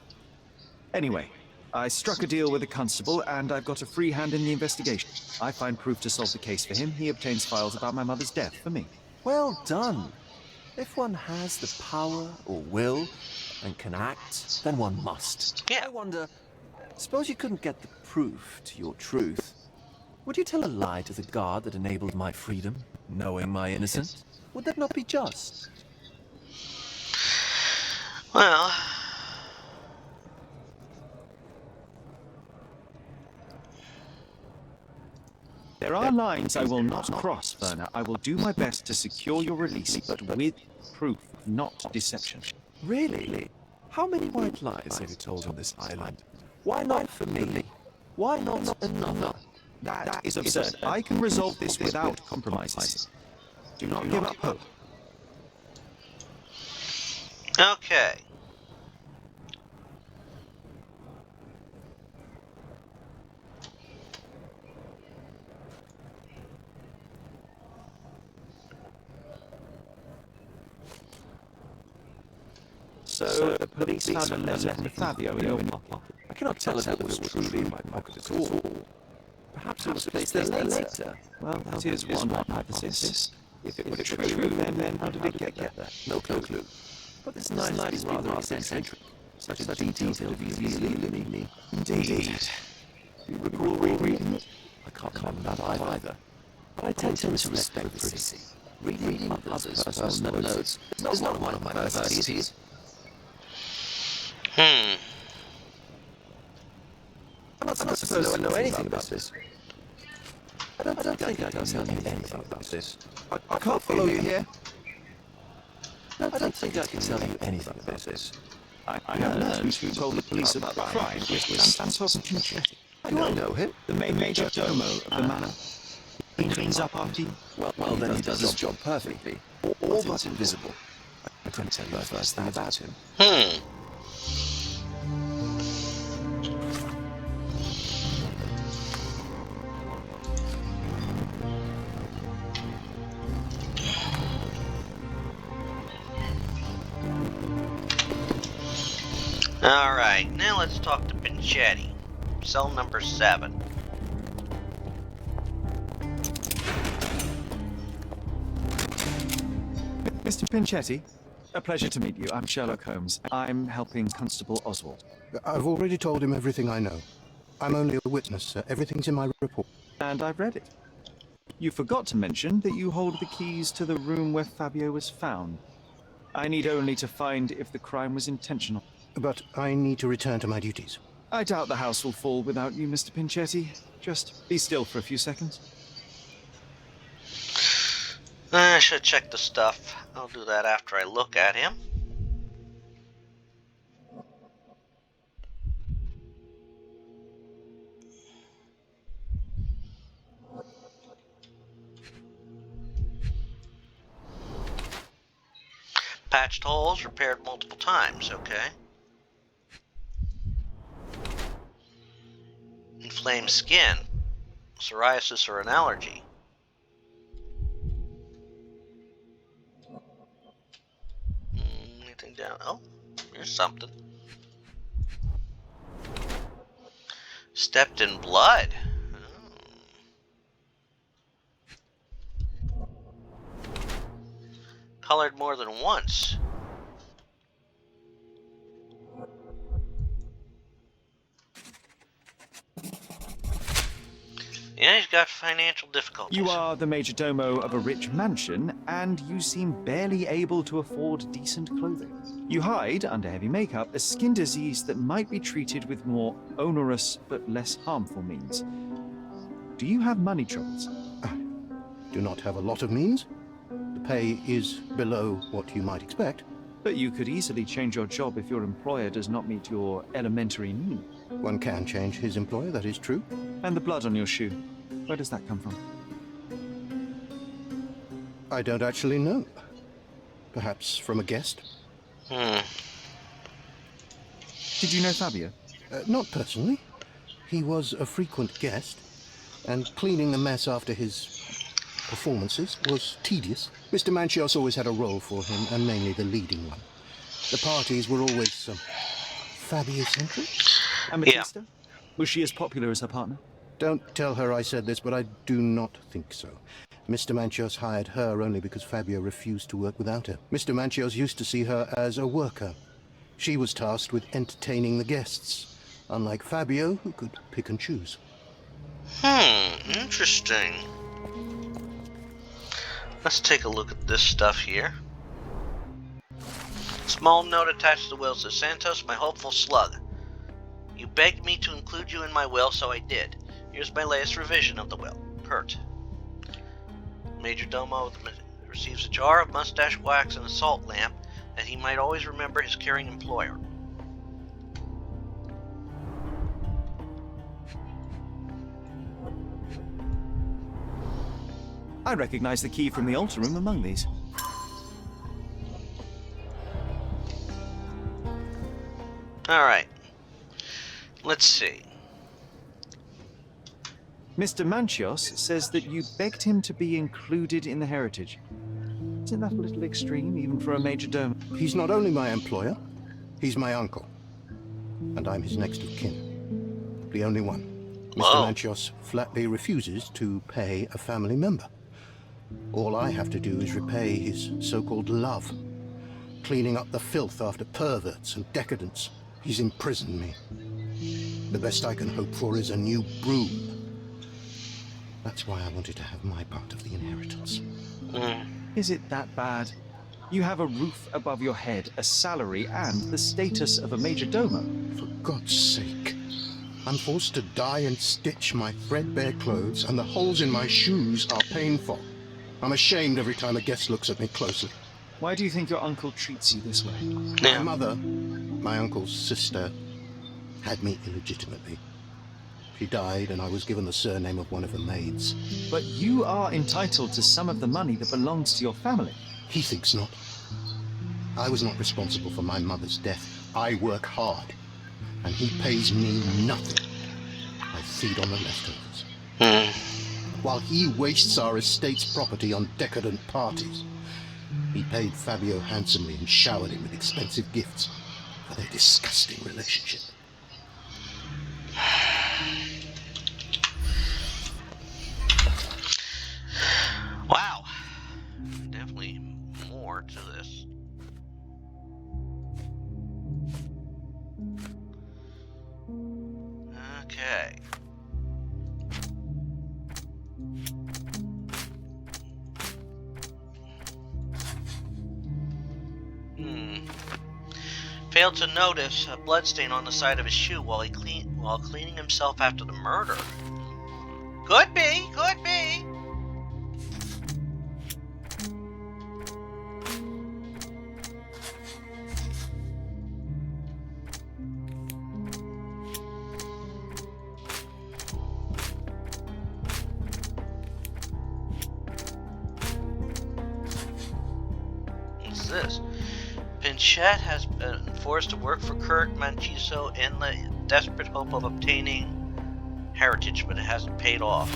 Anyway, I struck a deal with a constable, and I've got a free hand in the investigation. I find proof to solve the case for him. He obtains files about my mother's death for me. Well done. If one has the power or will and can act, then one must. Yeah. I wonder, suppose you couldn't get the proof to your truth. Would you tell a lie to the guard that enabled my freedom, knowing my innocence? Would that not be just? Well, There are lines I will not cross, Werner. I will do my best to secure your release, but with proof, not deception. Really? How many white lies have you told on this island? Why not for me? Why not another? That is absurd. I can resolve this without compromises. Do not give up hope. okay. So the police found a letter from Fabio in your pocket. I cannot tell if it was truly in my pocket at all. Perhaps it was placed there later. Well, that is one hypothesis. If it were true, then how did it get there? No clue. But this knife is rather eccentric. Such a detail could easily elude me. Indeed. Do you recall reading it? I can't remember that either. But I tend to respect privacy. Reading others' personal notes is not one of my first. I'm not supposed to know anything about this. I don't think I can tell you anything about this. I can't follow you here. No, I don't think I can tell you anything about this. I have learned who told the police about the crime. It was Santos Pinchetti. Do I know him? The major domo of the manor. He cleans up after you. Well, then he does his job perfectly. All but invisible. I couldn't tell you the first thing about him. Alright, now let's talk to Pinchetti. Cell number 7. Mr. Pinchetti, a pleasure to meet you. I'm Sherlock Holmes. I'm helping Constable Oswald. I've already told him everything I know. I'm only a witness, sir. Everything's in my report. And I've read it. You forgot to mention that you hold the keys to the room where Fabio was found. I need only to find if the crime was intentional. But I need to return to my duties. I doubt the house will fall without you, Mr. Pinchetti. Just be still for a few seconds. I should check the stuff. I'll do that after I look at him. Patched holes, repaired multiple times, okay. Inflamed skin, psoriasis or an allergy. Anything down? Oh, here's something. Stepped in blood. Colored more than once. Yeah, he's got financial difficulties. You are the major domo of a rich mansion, and you seem barely able to afford decent clothing. You hide, under heavy makeup, a skin disease that might be treated with more onerous but less harmful means. Do you have money troubles? I do not have a lot of means. The pay is below what you might expect. But you could easily change your job if your employer does not meet your elementary need. One can change his employer, that is true. And the blood on your shoe, where does that come from? I don't actually know. Perhaps from a guest? Did you know Fabio? Not personally. He was a frequent guest, and cleaning the mess after his performances was tedious. Mr. Manchios always had a role for him, and mainly the leading one. The parties were always Fabio-centric. And Batista? Was she as popular as her partner? Don't tell her I said this, but I do not think so. Mr. Manchios hired her only because Fabio refused to work without her. Mr. Manchios used to see her as a worker. She was tasked with entertaining the guests, unlike Fabio, who could pick and choose. Interesting. Let's take a look at this stuff here. Small note attached to the will says, Santos, my hopeful slug. You begged me to include you in my will, so I did. Here's my latest revision of the will. Kurt. Major Domo receives a jar of mustache wax and a salt lamp that he might always remember his caring employer. I recognize the key from the altar room among these. Alright. Let's see. Mr. Manchios says that you begged him to be included in the heritage. Isn't that a little extreme, even for a major domo? He's not only my employer, he's my uncle. And I'm his next of kin. The only one. Mr. Manchios flatly refuses to pay a family member. All I have to do is repay his so-called love, cleaning up the filth after perverts and decadents. He's imprisoned me. The best I can hope for is a new broom. That's why I wanted to have my part of the inheritance. Is it that bad? You have a roof above your head, a salary, and the status of a major domo. For God's sake. I'm forced to dye and stitch my threadbare clothes, and the holes in my shoes are painful. I'm ashamed every time a guest looks at me closely. Why do you think your uncle treats you this way? My mother, my uncle's sister, had me illegitimately. She died, and I was given the surname of one of her maids. But you are entitled to some of the money that belongs to your family. He thinks not. I was not responsible for my mother's death. I work hard, and he pays me nothing. I feed on the leftovers. While he wastes our estate's property on decadent parties, he paid Fabio handsomely and showered him with expensive gifts for their disgusting relationship. Wow. Definitely more to this. Okay. Failed to notice a bloodstain on the side of his shoe while cleaning himself after the murder. Could be, could be. What's this? Pinchette has been forced to work for Kurt Manchiso in the desperate hope of obtaining heritage, but it hasn't paid off.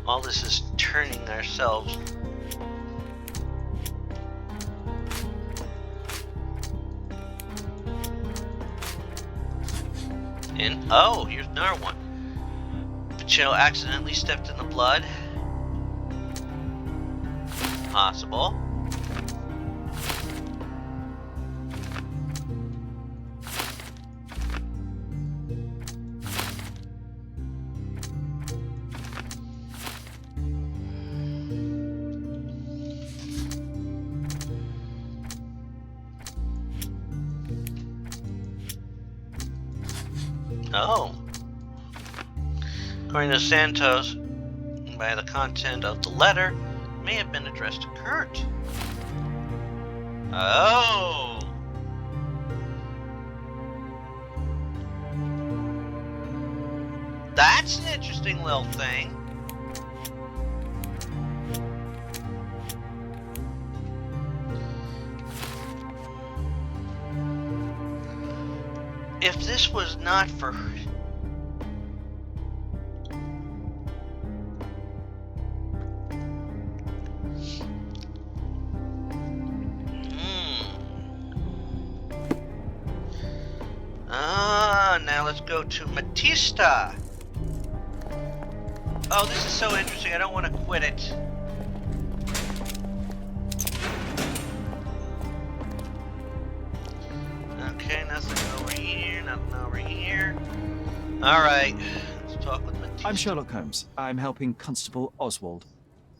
All this is turning ourselves. Oh, here's another one. Pacheco accidentally stepped in the blood. Possible. Oh. According to Santos, by the content of the letter, may have been addressed to Kurt. Oh. That's an interesting little thing. If this was not for... Now let's go to Matista. Oh, this is so interesting. I don't want to quit it. Okay, nothing over here, nothing over here. Alright, let's talk with Matista. I'm Sherlock Holmes. I'm helping Constable Oswald.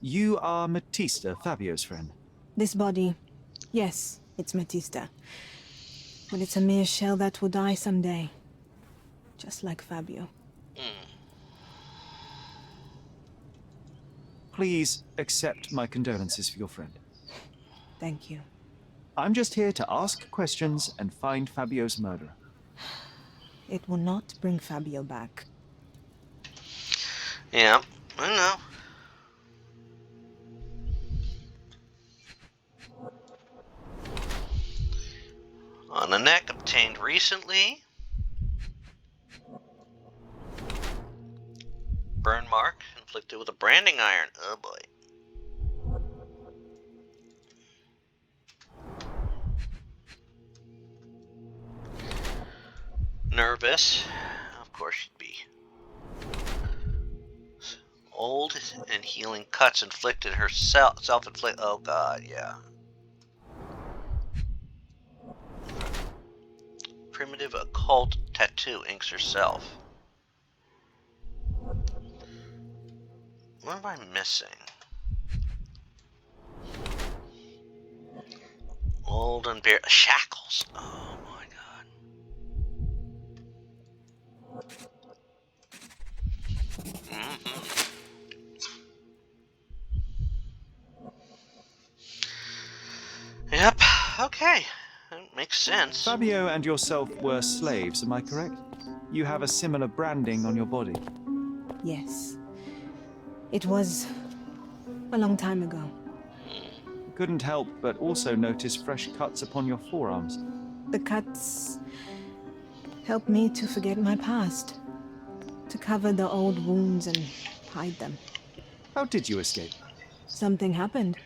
You are Matista, Fabio's friend. This body, yes, it's Matista. But it's a mere shell that will die someday. Just like Fabio. Please accept my condolences for your friend. Thank you. I'm just here to ask questions and find Fabio's murderer. It will not bring Fabio back. Yeah, I know. On the neck, obtained recently. Burn mark, inflicted with a branding iron. Oh boy. Nervous. Of course she'd be. Old and healing cuts inflicted herself. Self-inflicted. Oh god, yeah. Primitive occult tattoo inks herself. What am I missing? Old and bare shackles. Oh my god. Yep. Okay. That makes sense. Fabio and yourself were slaves, am I correct? You have a similar branding on your body. Yes. It was a long time ago. Couldn't help but also notice fresh cuts upon your forearms. The cuts helped me to forget my past, to cover the old wounds and hide them. How did you escape? Something happened.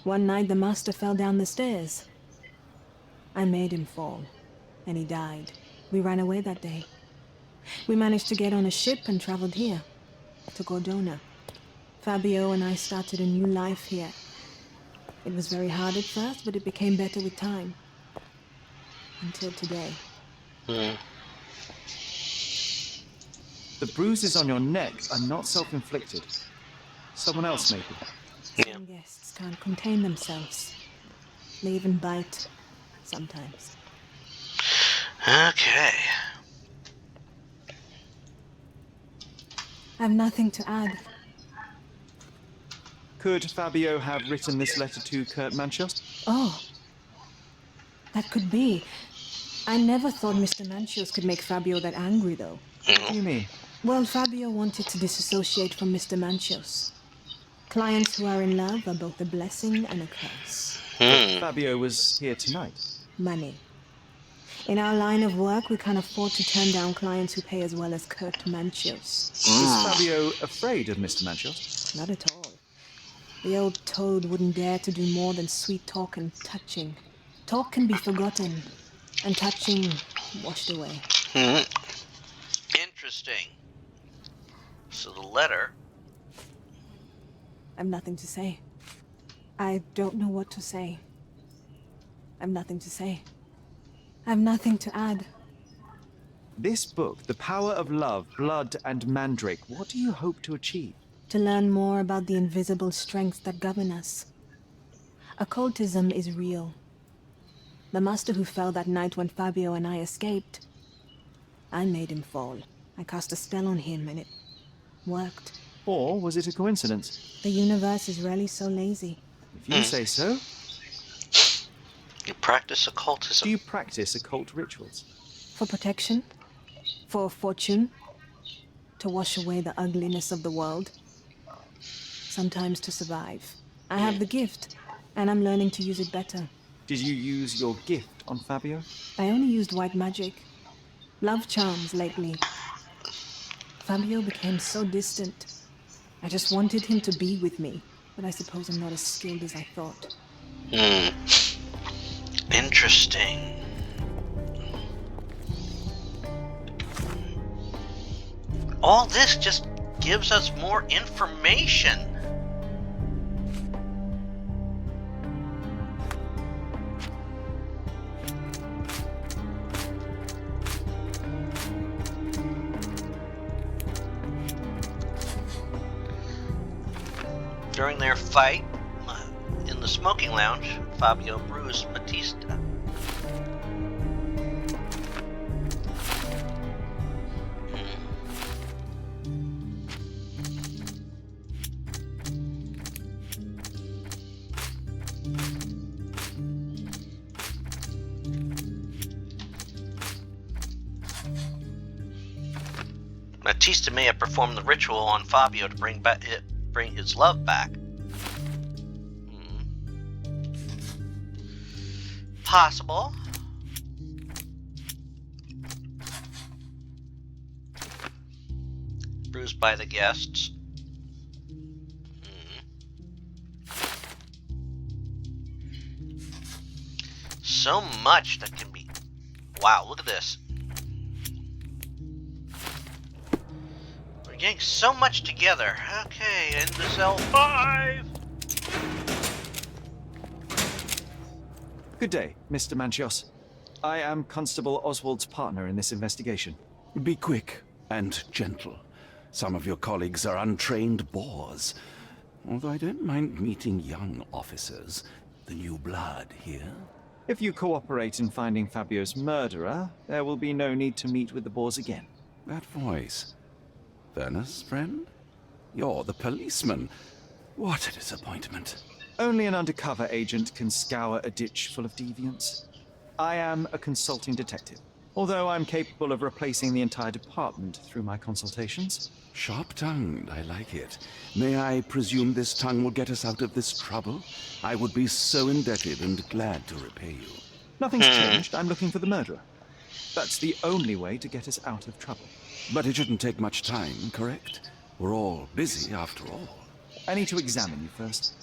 One night the master fell down the stairs. I made him fall, and he died. We ran away that day. We managed to get on a ship and traveled here, to Gordona. Fabio and I started a new life here. It was very hard at first, but it became better with time. Until today. The bruises on your neck are not self-inflicted. Someone else made them. Some guests can't contain themselves. They even bite, sometimes. Okay. I have nothing to add. Could Fabio have written this letter to Kurt Manchos? Oh. That could be. I never thought Mr. Manchos could make Fabio that angry, though. What do you mean? Well, Fabio wanted to disassociate from Mr. Manchos. Clients who are in love are both a blessing and a curse. But Fabio was here tonight. Money. In our line of work, we can't afford to turn down clients who pay as well as Kurt Manchos. Was Fabio afraid of Mr. Manchos? Not at all. The old toad wouldn't dare to do more than sweet talk and touching. Talk can be forgotten, and touching washed away. Interesting. So the letter... I've nothing to say. I don't know what to say. I've nothing to say. I've nothing to add. This book, The Power of Love, Blood and Mandrake, what do you hope to achieve? To learn more about the invisible strengths that govern us. Occultism is real. The master who fell that night when Fabio and I escaped, I made him fall. I cast a spell on him and it worked. Or was it a coincidence? The universe is rarely so lazy. If you say so. You practice occultism. Do you practice occult rituals? For protection? For fortune? to wash away the ugliness of the world. Sometimes to survive. I have the gift, and I'm learning to use it better. Did you use your gift on Fabio? I only used white magic. Love charms lately. Fabio became so distant. I just wanted him to be with me, but I suppose I'm not as skilled as I thought. Interesting. All this just gives us more information. During their fight in the smoking lounge, Fabio bruised Batista. Batista may have performed the ritual on Fabio to bring his love back. Possible. Bruised by the guests. So much that can be... Wow, look at this. We're getting so much together. Okay, into cell 5. Good day, Mr. Manchios. I am Constable Oswald's partner in this investigation. Be quick and gentle. Some of your colleagues are untrained boors. Although I don't mind meeting young officers. The new blood here. If you cooperate in finding Fabio's murderer, there will be no need to meet with the boars again. That voice. Werner's friend? You're the policeman. What a disappointment. Only an undercover agent can scour a ditch full of deviants. I am a consulting detective, although I'm capable of replacing the entire department through my consultations. Sharp-tongued, I like it. May I presume this tongue will get us out of this trouble? I would be so indebted and glad to repay you. Nothing's changed. I'm looking for the murderer. That's the only way to get us out of trouble. But it shouldn't take much time, correct? We're all busy after all. I need to examine you first.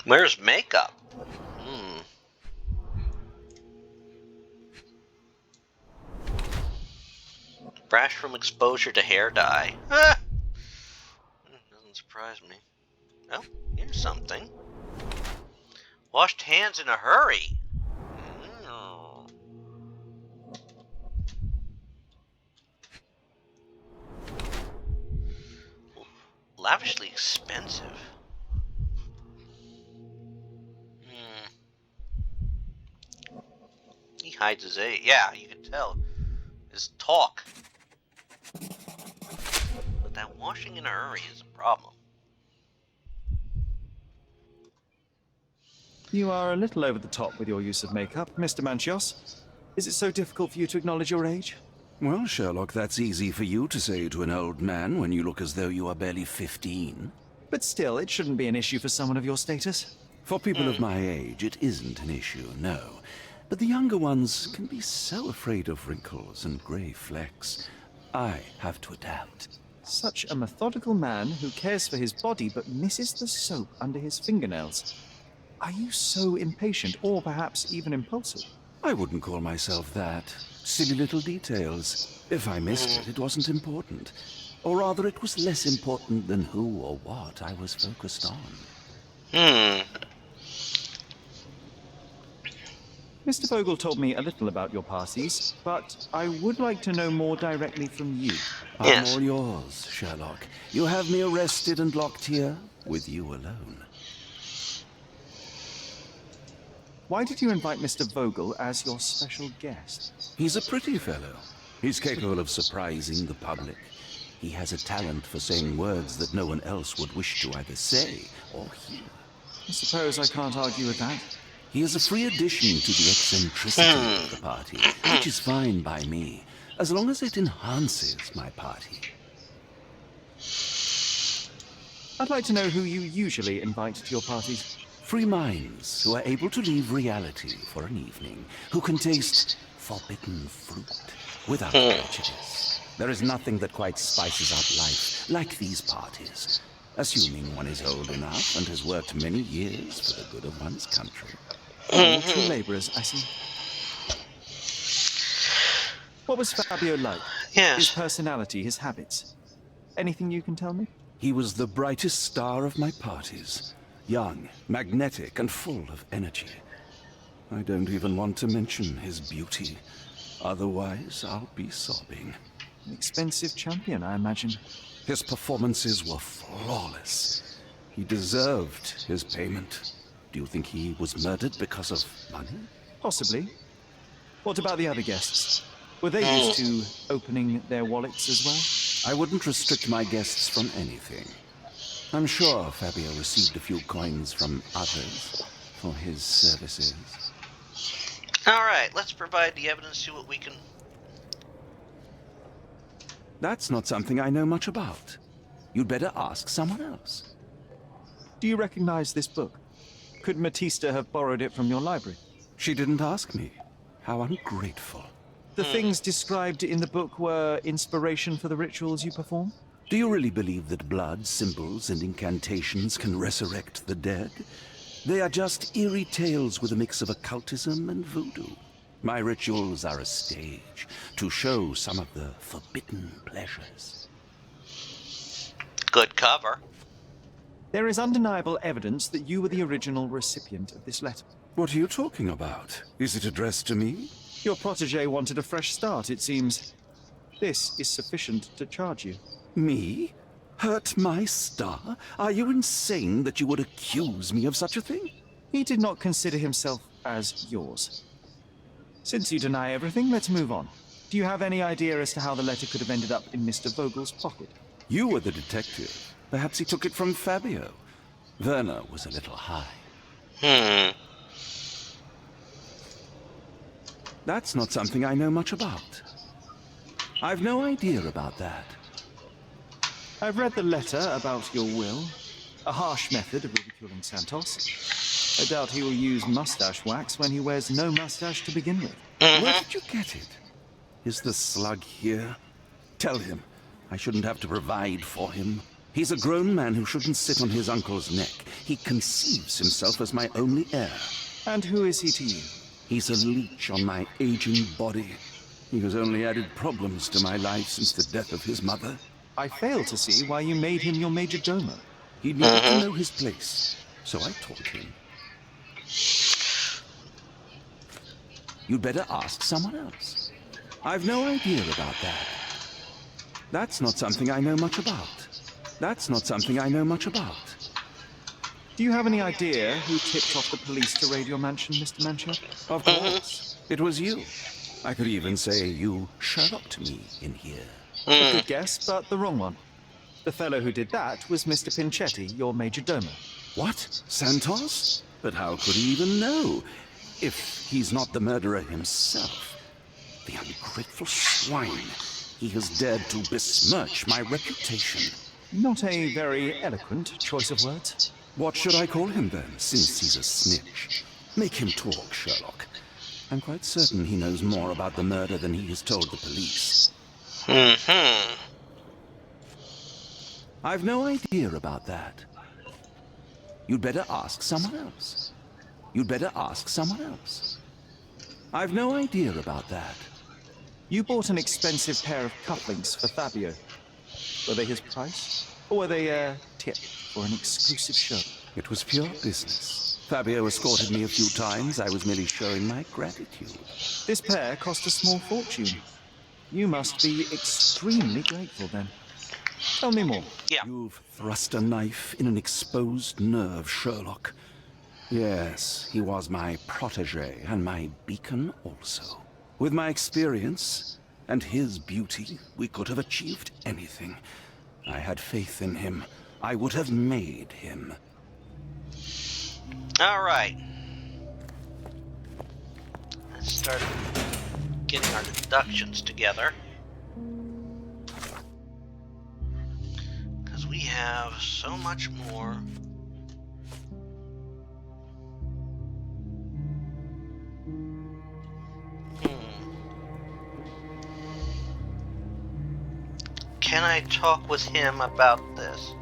Where's makeup? Rash from exposure to hair dye. Doesn't surprise me. Oh, here's something. Washed hands in a hurry. Lavishly expensive. He hides his age. Yeah, you can tell. His talk. But that washing in a hurry is a problem. You are a little over the top with your use of makeup, Mr. Manchios. Is it so difficult for you to acknowledge your age? Well, Sherlock, that's easy for you to say to an old man when you look as though you are barely 15. But still, it shouldn't be an issue for someone of your status. For people of my age, it isn't an issue, no. But the younger ones can be so afraid of wrinkles and grey flecks. I have to adapt. Such a methodical man who cares for his body but misses the soap under his fingernails. Are you so impatient, or perhaps even impulsive? I wouldn't call myself that. Silly little details. If I missed it, it wasn't important. Or rather, it was less important than who or what I was focused on. Mr. Vogel told me a little about your parties, but I would like to know more directly from you. I'm all yours, Sherlock. You have me arrested and locked here, with you alone. Why did you invite Mr. Vogel as your special guest? He's a pretty fellow. He's capable of surprising the public. He has a talent for saying words that no one else would wish to either say or hear. I suppose I can't argue with that. He is a free addition to the eccentricity of the party, which is fine by me, as long as it enhances my party. I'd like to know who you usually invite to your parties. Free minds who are able to leave reality for an evening, who can taste forbidden fruit without prejudice. There is nothing that quite spices up life like these parties, assuming one is old enough and has worked many years for the good of one's country. True laborers, I see. What was Fabio like? Yes. His personality, his habits. Anything you can tell me? He was the brightest star of my parties. Young, magnetic, and full of energy. I don't even want to mention his beauty. Otherwise, I'll be sobbing. An expensive champion, I imagine. His performances were flawless. He deserved his payment. Do you think he was murdered because of money? Possibly. What about the other guests? Were they used to opening their wallets as well? I wouldn't restrict my guests from anything. I'm sure Fabio received a few coins from others for his services. Alright, let's provide the evidence, see what we can... That's not something I know much about. You'd better ask someone else. Do you recognize this book? Could Matista have borrowed it from your library? She didn't ask me. How ungrateful. The things described in the book were inspiration for the rituals you perform? Do you really believe that blood, symbols, and incantations can resurrect the dead? They are just eerie tales with a mix of occultism and voodoo. My rituals are a stage to show some of the forbidden pleasures. Good cover. There is undeniable evidence that you were the original recipient of this letter. What are you talking about? Is it addressed to me? Your protege wanted a fresh start, it seems. This is sufficient to charge you. Me? Hurt my star? Are you insane that you would accuse me of such a thing? He did not consider himself as yours. Since you deny everything, let's move on. Do you have any idea as to how the letter could have ended up in Mr. Vogel's pocket? You were the detective. Perhaps he took it from Fabio. Werner was a little high. That's not something I know much about. I've no idea about that. I've read the letter about your will. A harsh method of ridiculing Santos. I doubt he will use mustache wax when he wears no mustache to begin with. Where did you get it? Is the slug here? Tell him. I shouldn't have to provide for him. He's a grown man who shouldn't sit on his uncle's neck. He conceives himself as my only heir. And who is he to you? He's a leech on my aging body. He has only added problems to my life since the death of his mother. I fail to see why you made him your major domo. He needed to know his place, so I taught him. You'd better ask someone else. I've no idea about that. That's not something I know much about. That's not something I know much about. Do you have any idea who tipped off the police to raid your mansion, Mr. Mancher? Of course. It was you. I could even say you Sherlocked me in here. A good guess, but the wrong one. The fellow who did that was Mr. Pinchetti, your major domo. What? Santos? But how could he even know? If he's not the murderer himself. The ungrateful swine. He has dared to besmirch my reputation. Not a very eloquent choice of words. What should I call him then, since he's a snitch? Make him talk, Sherlock. I'm quite certain he knows more about the murder than he has told the police. I've no idea about that. You'd better ask someone else. You'd better ask someone else. I've no idea about that. You bought an expensive pair of cufflinks for Fabio. Were they his price? Or were they a tip for an exclusive show? It was pure business. Fabio escorted me a few times. I was merely showing my gratitude. This pair cost a small fortune. You must be extremely grateful then. Tell me more. Yeah. You've thrust a knife in an exposed nerve, Sherlock. Yes, he was my protege and my beacon also. With my experience and his beauty, we could have achieved anything. I had faith in him. I would have made him. All right. start getting our deductions together. Because we have so much more. Can I talk with him about this?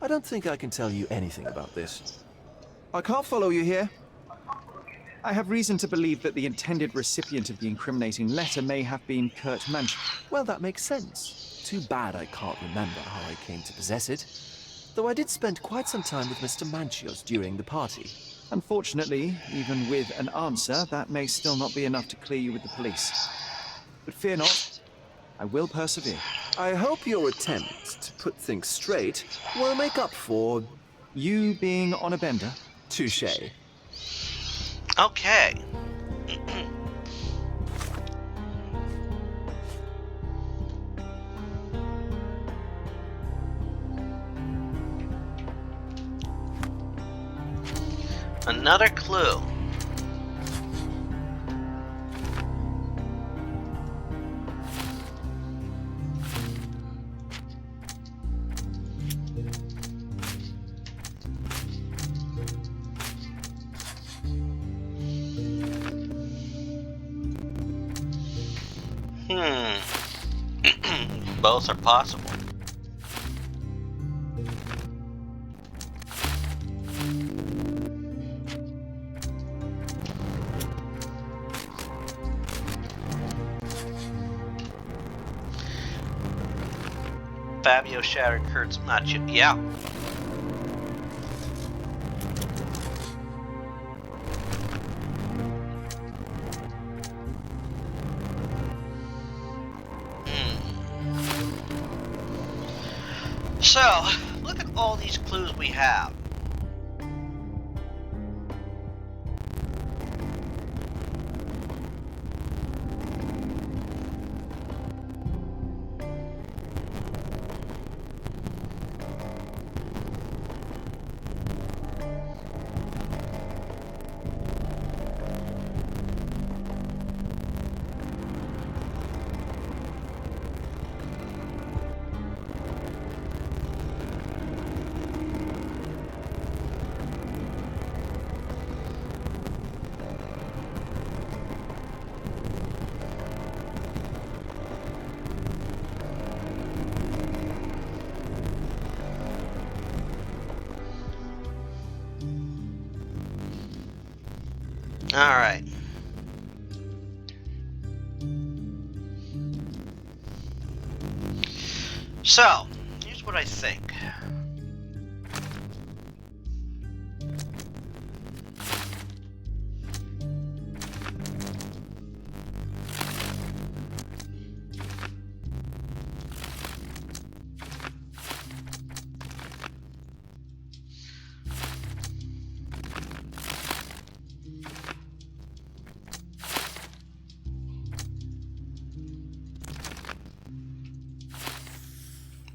I don't think I can tell you anything about this. I can't follow you here. I have reason to believe that the intended recipient of the incriminating letter may have been Kurt Manch. Well, that makes sense. Too bad I can't remember how I came to possess it. Though I did spend quite some time with Mr. Manchios during the party. Unfortunately, even with an answer, that may still not be enough to clear you with the police. But fear not, I will persevere. I hope your attempt to put things straight will make up for... You being on a bender? Touché. Okay. Another clue. Both are possible. Fabio shattered Kurt's match. Yeah. So, look at all these clues we have. All right. So, here's what I think.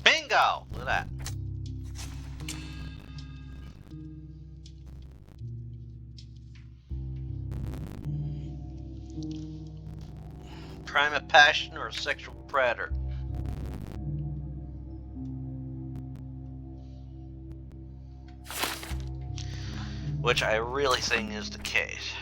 Bingo! Look at that. Crime of passion or a sexual predator? Which I really think is the case.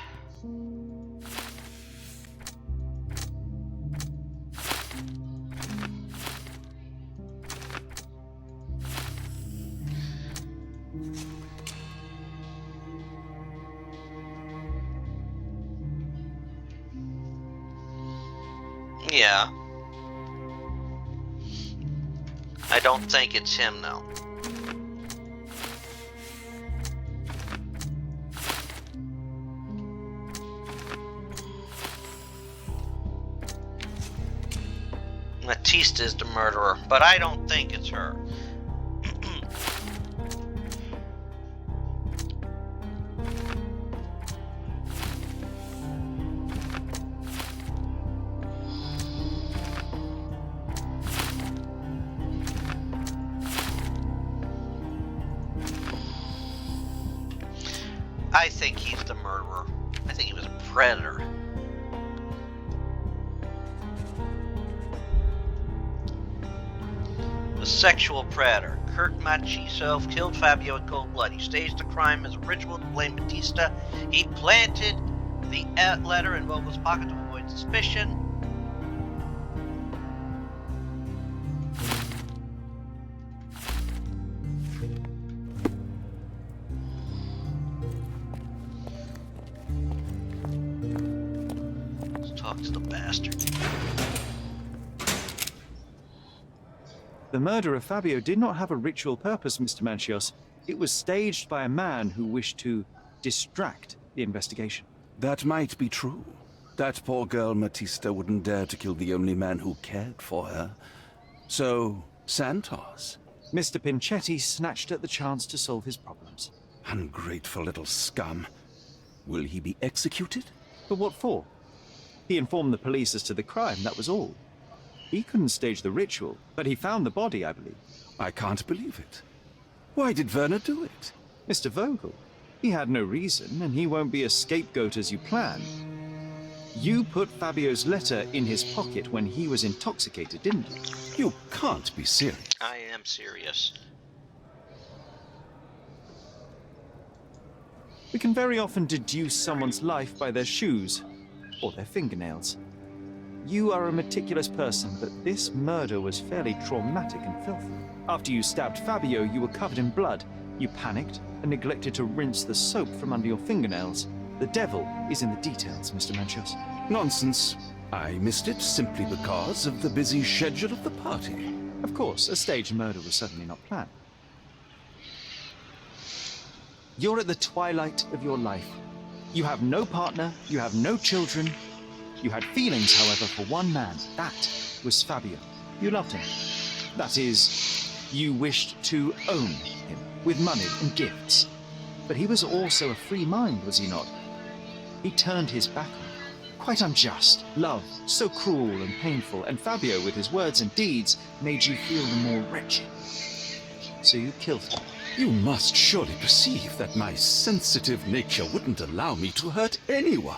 Yeah. I don't think it's him, though. Matista is the murderer, but I don't think it's her. I think he's the murderer. I think he was a predator. A sexual predator. Kurt Machiso killed Fabio in cold blood. He staged the crime as a ritual to blame Batista. He planted the letter in Vogel's pocket to avoid suspicion. Let's talk to the bastard. The murder of Fabio did not have a ritual purpose, Mr. Manchios. It was staged by a man who wished to distract the investigation. That might be true. That poor girl Matista wouldn't dare to kill the only man who cared for her. So, Santos. Mr. Pinchetti snatched at the chance to solve his problems. Ungrateful little scum. Will he be executed? But what for? He informed the police as to the crime, that was all. He couldn't stage the ritual, but he found the body, I believe. I can't believe it. Why did Werner do it? Mr. Vogel. He had no reason, and he won't be a scapegoat as you planned. You put Fabio's letter in his pocket when he was intoxicated, didn't you? You can't be serious. I am serious. We can very often deduce someone's life by their shoes or their fingernails. You are a meticulous person, but this murder was fairly traumatic and filthy. After you stabbed Fabio, you were covered in blood. You panicked and neglected to rinse the soap from under your fingernails. The devil is in the details, Mr. Manchios. Nonsense. I missed it simply because of the busy schedule of the party. Of course, a staged murder was certainly not planned. You're at the twilight of your life. You have no partner, you have no children. You had feelings, however, for one man. That was Fabio. You loved him. That is, you wished to own him with money and gifts. But he was also a free mind, was he not? He turned his back on you. Quite unjust. Love, so cruel and painful, and Fabio, with his words and deeds, made you feel the more wretched. So you killed him. You must surely perceive that my sensitive nature wouldn't allow me to hurt anyone.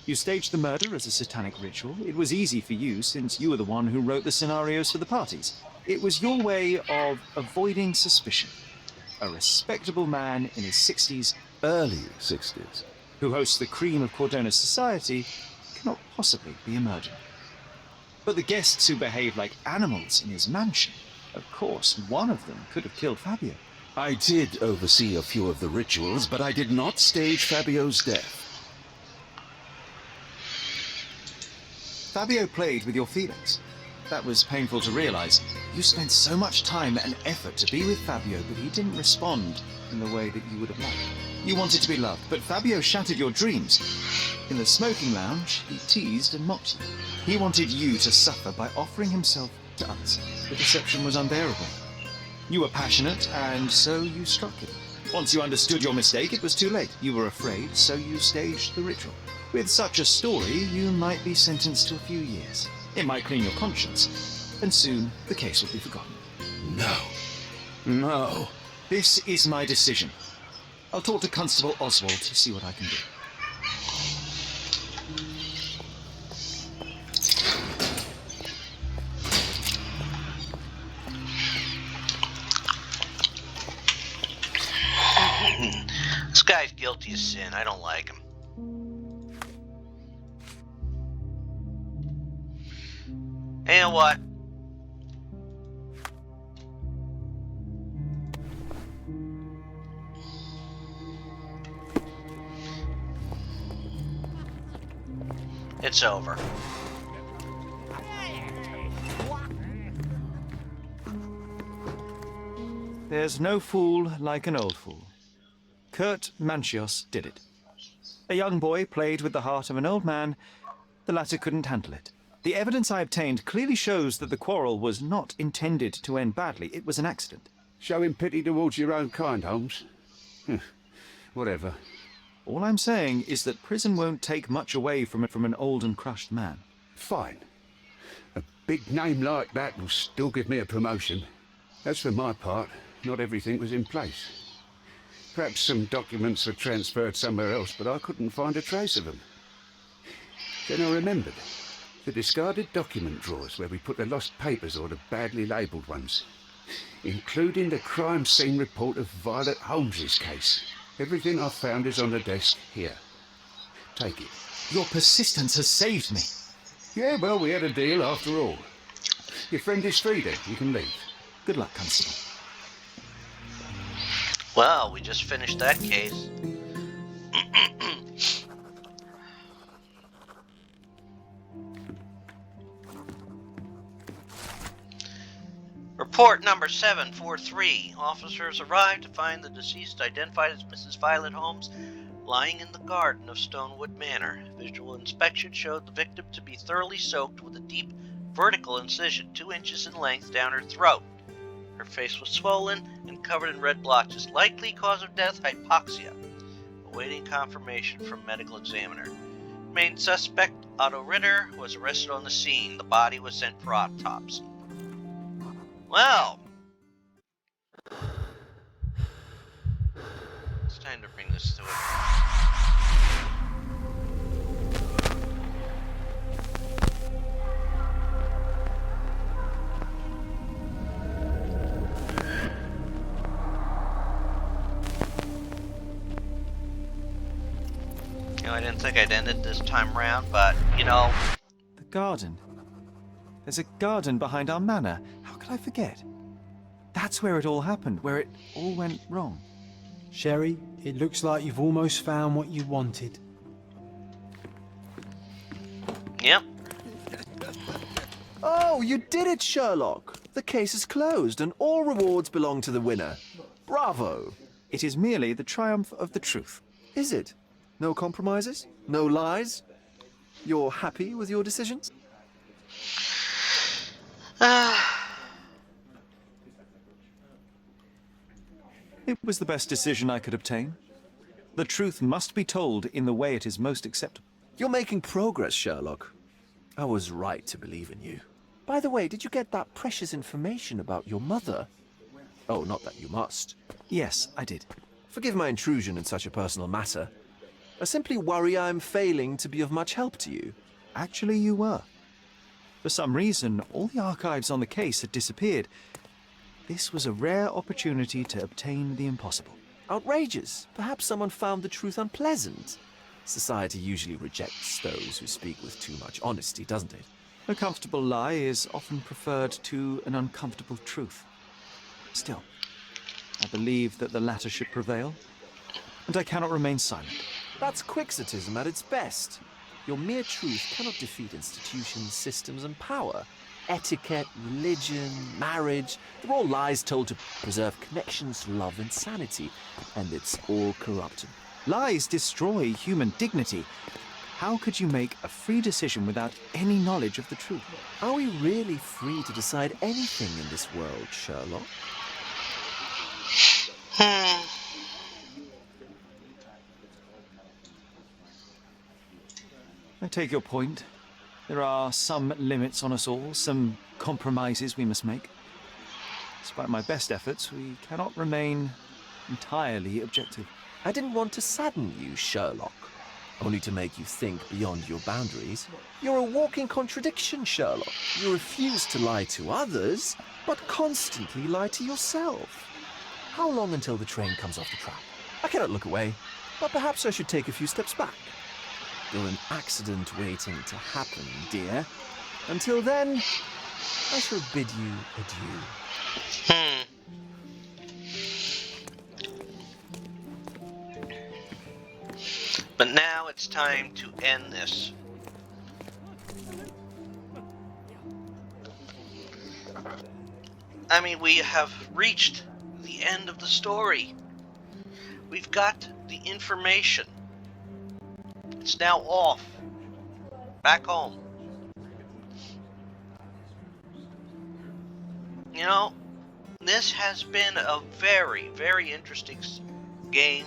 You staged the murder as a satanic ritual. It was easy for you, since you were the one who wrote the scenarios for the parties. It was your way of avoiding suspicion. A respectable man in his 60s, Early 60s. who hosts the cream of Cordona's society, cannot possibly be a murderer. But the guests who behave like animals in his mansion, of course, one of them could have killed Fabio. I did oversee a few of the rituals, but I did not stage Fabio's death. Fabio played with your feelings. That was painful to realize. You spent so much time and effort to be with Fabio, but he didn't respond in the way that you would have liked. You wanted to be loved, but Fabio shattered your dreams. In the smoking lounge, he teased and mocked you. He wanted you to suffer by offering himself to others. The deception was unbearable. You were passionate, and so you struck him. Once you understood your mistake, it was too late. You were afraid, so you staged the ritual. With such a story, you might be sentenced to a few years. It might clean your conscience, and soon the case will be forgotten. No. No. This is my decision. I'll talk to Constable Oswald to see what I can do. This guy's guilty of sin. I don't like him. And what? It's over. There's no fool like an old fool. Kurt Manchios did it. A young boy played with the heart of an old man. The latter couldn't handle it. The evidence I obtained clearly shows that the quarrel was not intended to end badly. It was an accident. Showing pity towards your own kind, Holmes. Whatever. All I'm saying is that prison won't take much away from an old and crushed man. Fine. A big name like that will still give me a promotion. As for my part, not everything was in place. Perhaps some documents were transferred somewhere else, but I couldn't find a trace of them. Then I remembered. The discarded document drawers where we put the lost papers or the badly labelled ones, including the crime scene report of Violet Holmes's case. Everything I found is on the desk here. Take it. Your persistence has saved me. Yeah, well, we had a deal after all. Your friend is free then. You can leave. Good luck, Constable. Well, we just finished that case. Report number 743. Officers arrived to find the deceased identified as Mrs. Violet Holmes lying in the garden of Stonewood Manor. Visual inspection showed the victim to be thoroughly soaked with a deep vertical incision 2 inches in length down her throat. Her face was swollen and covered in red blotches. Likely cause of death, hypoxia. Awaiting confirmation from medical examiner. Main suspect, Otto Ritter, was arrested on the scene. The body was sent for autopsy. Well, it's time to bring this to a... I didn't think I'd end it this time around, but, The garden. There's a garden behind our manor. How could I forget? That's where it all happened, where it all went wrong. Sherry, it looks like you've almost found what you wanted. Yep. Oh, you did it, Sherlock. The case is closed and all rewards belong to the winner. Bravo. It is merely the triumph of the truth. Is it? No compromises? No lies? You're happy with your decisions? It was the best decision I could obtain. The truth must be told in the way it is most acceptable. You're making progress, Sherlock. I was right to believe in you. By the way, did you get that precious information about your mother? Oh, not that you must. Yes, I did. Forgive my intrusion in such a personal matter. I simply worry I'm failing to be of much help to you. Actually, you were. For some reason, all the archives on the case had disappeared. This was a rare opportunity to obtain the impossible. Outrageous. Perhaps someone found the truth unpleasant. Society usually rejects those who speak with too much honesty, doesn't it? A comfortable lie is often preferred to an uncomfortable truth. Still, I believe that the latter should prevail, and I cannot remain silent. That's quixotism at its best. Your mere truth cannot defeat institutions, systems, and power. Etiquette, religion, marriage, they're all lies told to preserve connections, love, and sanity. And it's all corrupted. Lies destroy human dignity. How could you make a free decision without any knowledge of the truth? Are we really free to decide anything in this world, Sherlock? I take your point. There are some limits on us all, some compromises we must make. Despite my best efforts, we cannot remain entirely objective. I didn't want to sadden you, Sherlock, only to make you think beyond your boundaries. You're a walking contradiction, Sherlock. You refuse to lie to others, but constantly lie to yourself. How long until the train comes off the track? I cannot look away, but perhaps I should take a few steps back. You're an accident waiting to happen, dear. Until then, I shall bid you adieu. But now it's time to end this. I mean, we have reached the end of the story. We've got the information. It's now off. Back home. You know, this has been a very, very interesting game.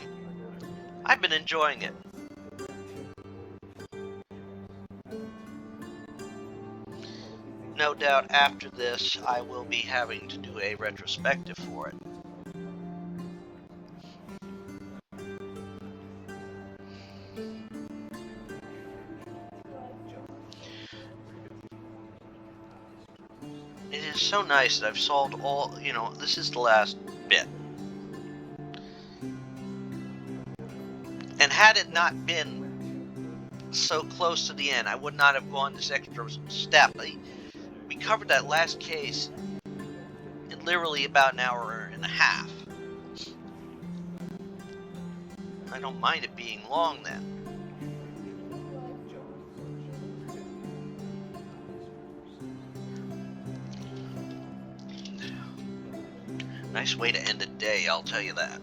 I've been enjoying it. No doubt after this, I will be having to do a retrospective for it. It is so nice that I've solved all, this is the last bit. And had it not been so close to the end, I would not have gone this extra step. We covered that last case in literally about an hour and a half. I don't mind it being long then. Nice way to end a day, I'll tell you that.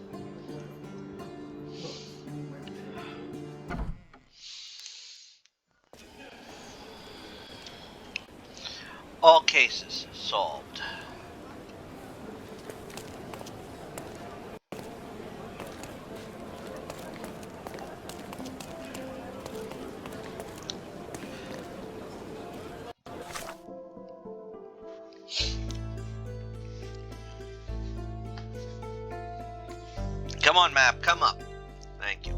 All cases solved. Come on, map, come up. Thank you.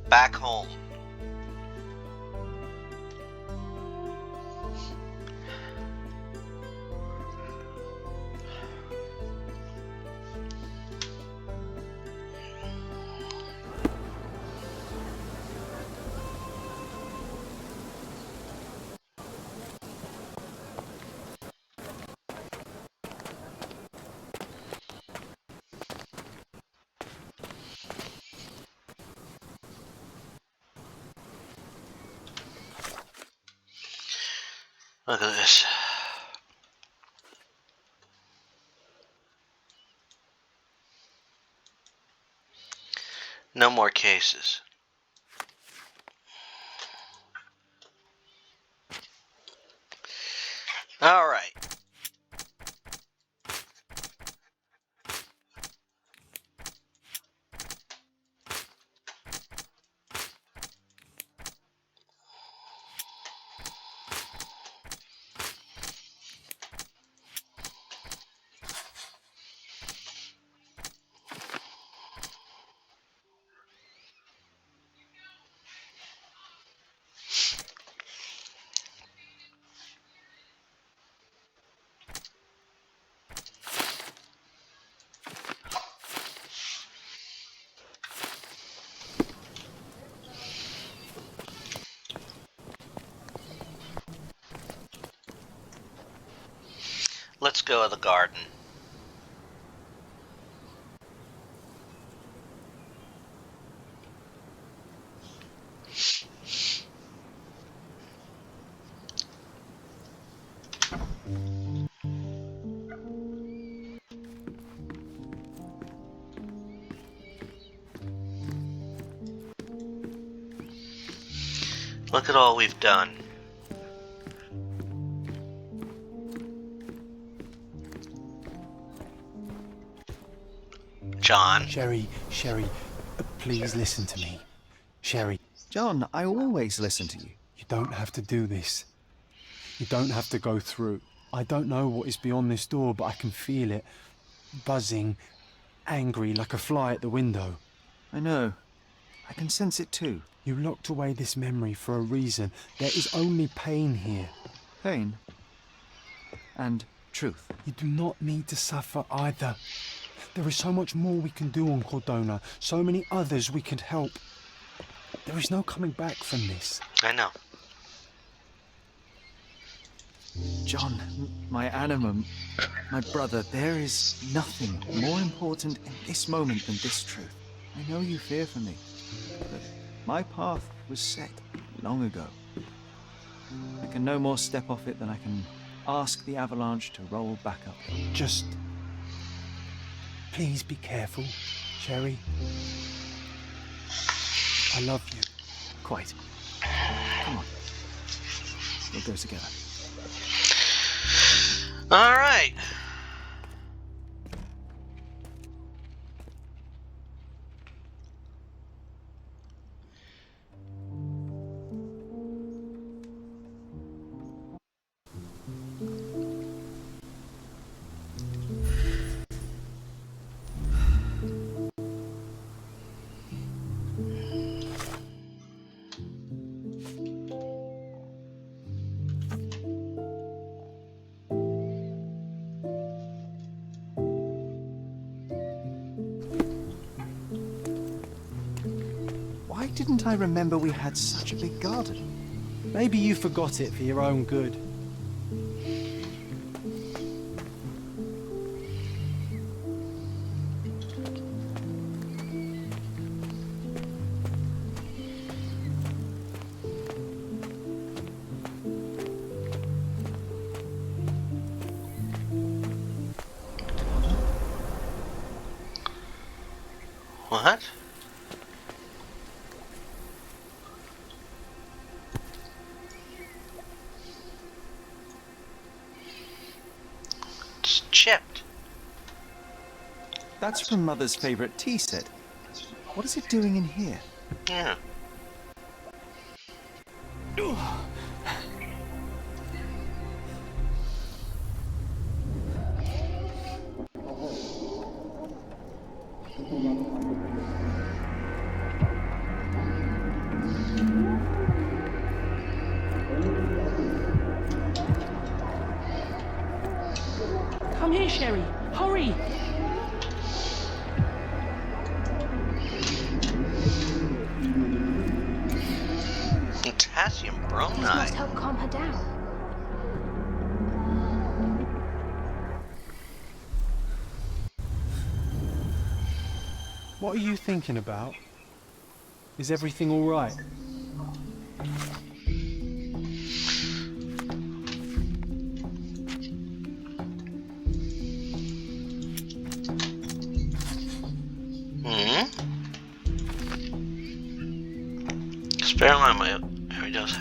Back home. Look at this. No more cases. All right. Let's go to the garden. Look at all we've done. John? Sherry, please listen to me. Sherry. John, I always listen to you. You don't have to do this. You don't have to go through. I don't know what is beyond this door, but I can feel it. Buzzing, angry, like a fly at the window. I know. I can sense it too. You locked away this memory for a reason. There is only pain here. Pain? And truth. You do not need to suffer either. There is so much more we can do on Cordona, so many others we could help. There is no coming back from this. I know. John, my animum, my brother, there is nothing more important in this moment than this truth. I know you fear for me, but my path was set long ago. I can no more step off it than I can ask the avalanche to roll back up. Just... please be careful, Sherry. I love you. Quite. Come on. We'll go together. All right. didn't I remember we had such a big garden? Maybe you forgot it for your own good. What? It's chipped. That's from Mother's favorite tea set. What is it doing in here? Yeah. Come here, Sherry. Hurry! Potassium This bromide. must help calm her down. What are you thinking about? Is everything all right? Experiment my. Here he goes.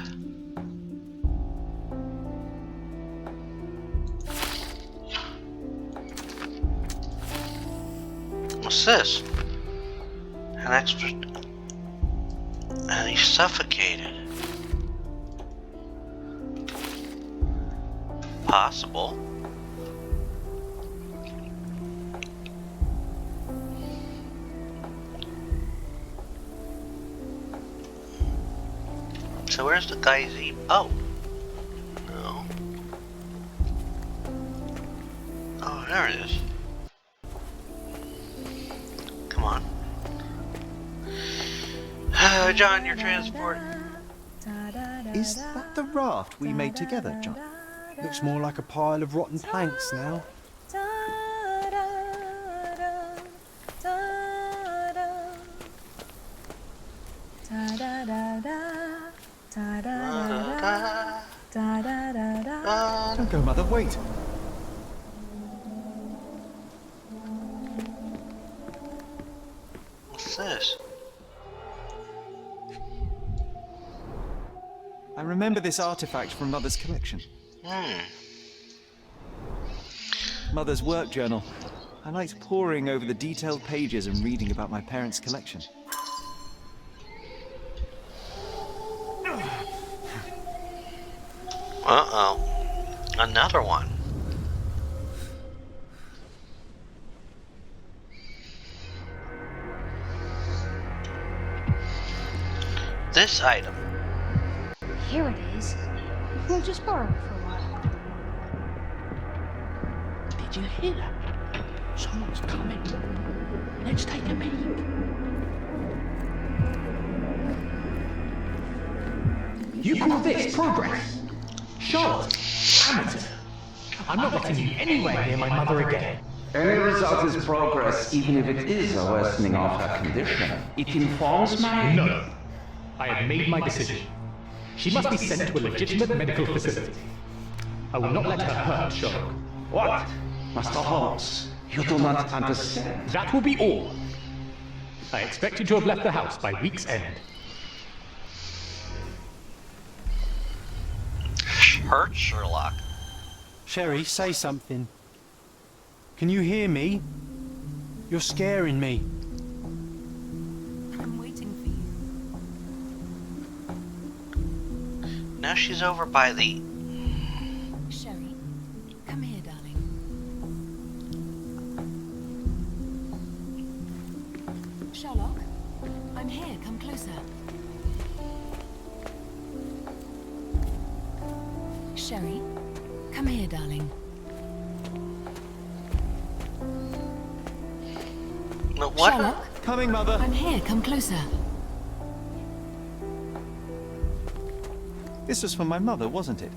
What's this? An extra. And he's suffocated. Possible. So where's the guy's Oh. No. Oh, there it is. Come on. John, your transport. Is that the raft we made together, John? Looks more like a pile of rotten planks now. Don't go, Mother, wait. What's this? I remember this artifact from Mother's collection. Mother's work journal. I liked poring over the detailed pages and reading about my parents' collection. Uh-oh. Another one. This item. Here it is. We'll just borrow it for a while. Did you hear that? Someone's coming. Let's take a peek. You call this progress? Charlotte, amateur. I'm not letting you anywhere near my mother again. Any result is progress, even if it is a worsening of her condition. It informs my... No. I have made my decision. She must be sent to a legitimate medical facility. I will not let her hurt Sherlock. What? Master Holmes, you do not understand. That will be all. I expect you to have left the house by week's end. Hurt Sherlock. Sherry, say something. Can you hear me? You're scaring me. I'm waiting for you. Now she's over by the... Sherry, come here, darling. Sherlock, I'm here. Come closer. Sherry, come here, darling. No, what? Sherlock, Coming, Mother. I'm here. Come closer. This was for my mother, wasn't it?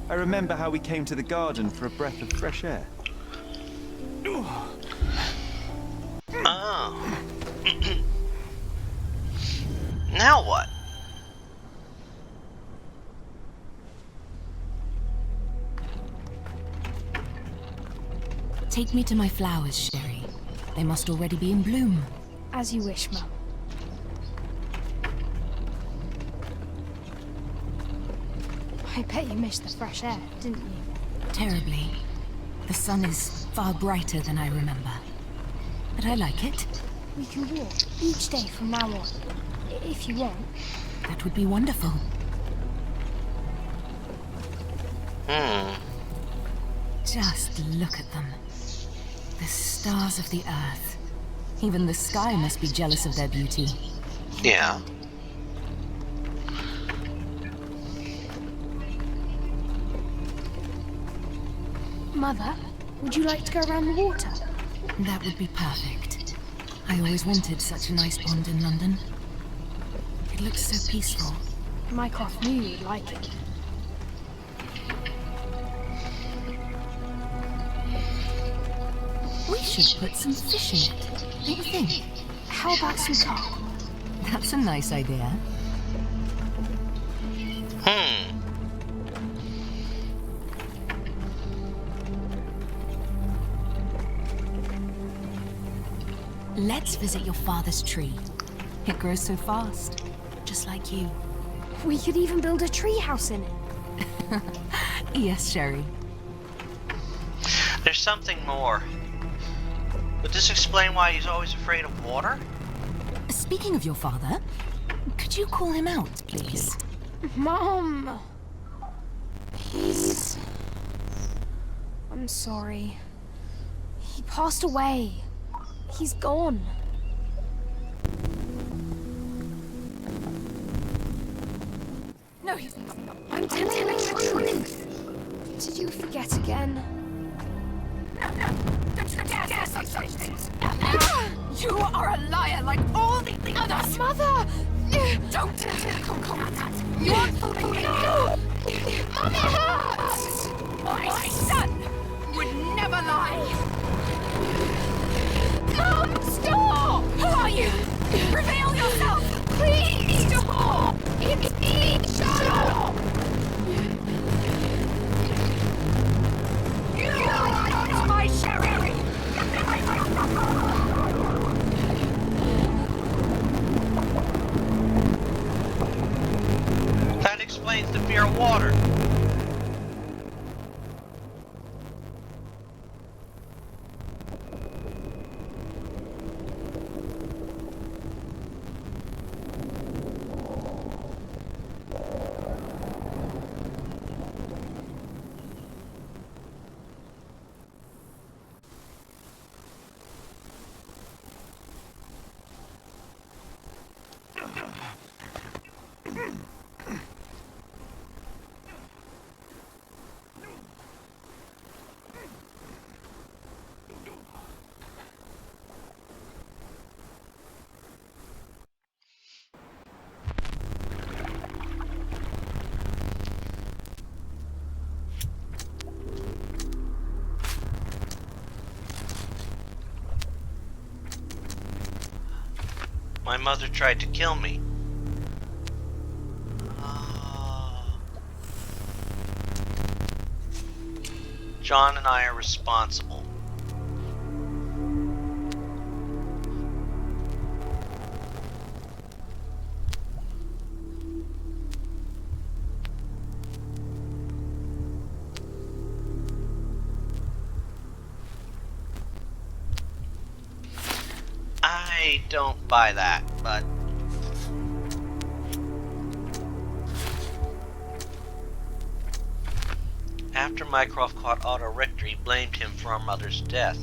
I remember how we came to the garden for a breath of fresh air. Oh. Now what? Take me to my flowers, Sherry. They must already be in bloom. As you wish, Mum. I bet you missed the fresh air, didn't you? Terribly. The sun is far brighter than I remember. But I like it. We can walk each day from now on, if you want. That would be wonderful. Just look at them. The stars of the earth. Even the sky must be jealous of their beauty. Yeah. Mother, would you like to go around the water? That would be perfect. I always wanted such a nice pond in London. It looks so peaceful. Mycroft knew you'd like it. We should put some fish in it, don't you think? How about some carp? That's a nice idea. Let's visit your father's tree. It grows so fast, just like you. We could even build a tree house in it. Yes, Sherry. There's something more. Would this explain why he's always afraid of water? Speaking of your father, could you call him out, please? Mom! I'm sorry. He passed away. He's gone. No, he's not. I'm telling you the truth. Did you forget again? You are a liar like all the others! Mother! Don't call that! You're fooling me! My son would never lie! Mom, stop! Who are you? Reveal yourself! Please! Stop! It's me, Sherlock! You are not my Sherry! That explains the fear of water. My mother tried to kill me. John and I are responsible. I don't buy that, but after Mycroft caught Otto Richter, he blamed him for our mother's death.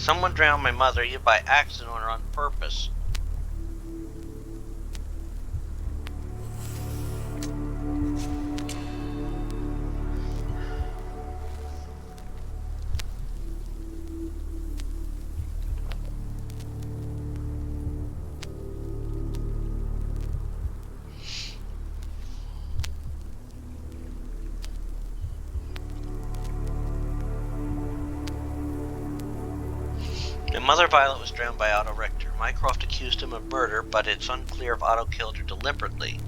Someone drowned my mother either by accident or on purpose. Mother Violet was drowned by Otto Richter. Mycroft accused him of murder, but it's unclear if Otto killed her deliberately.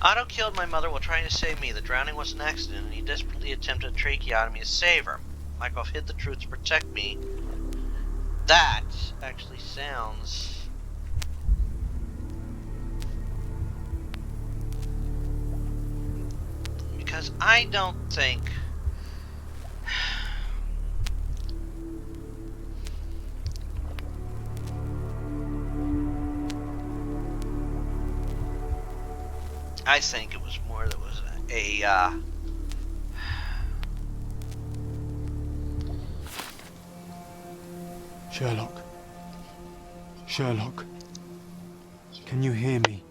Otto killed my mother while trying to save me. The drowning was an accident, and he desperately attempted a tracheotomy to save her. Mycroft hid the truth to protect me. That actually sounds... Because I don't think... I think it was more that was a Sherlock. Sherlock. Can you hear me?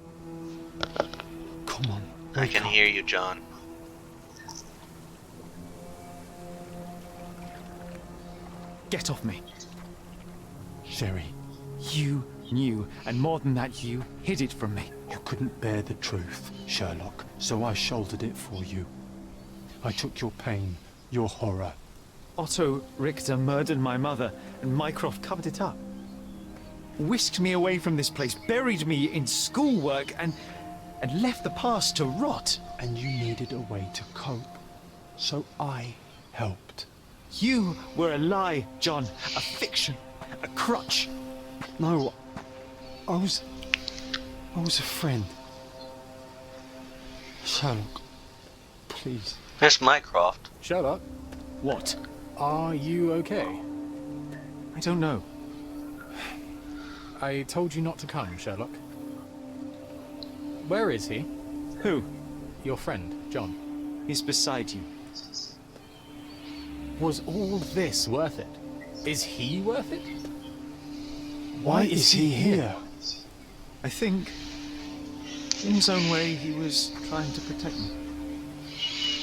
Come on. I can hear you, John. Get off me. Sherry. You knew, and more than that, you hid it from me. You couldn't bear the truth, Sherlock, so I shouldered it for you. I took your pain, your horror. Otto Richter murdered my mother, and Mycroft covered it up. Whisked me away from this place, buried me in schoolwork, and left the past to rot. And you needed a way to cope, so I helped. You were a lie, John, a fiction, a crutch. No, I was a friend. Sherlock, please. Miss Mycroft. Sherlock? What? Are you okay? I don't know. I told you not to come, Sherlock. Where is he? Who? Your friend, John. He's beside you. Was all this worth it? Is he worth it? Why is he here? I think, in his own way, he was trying to protect me.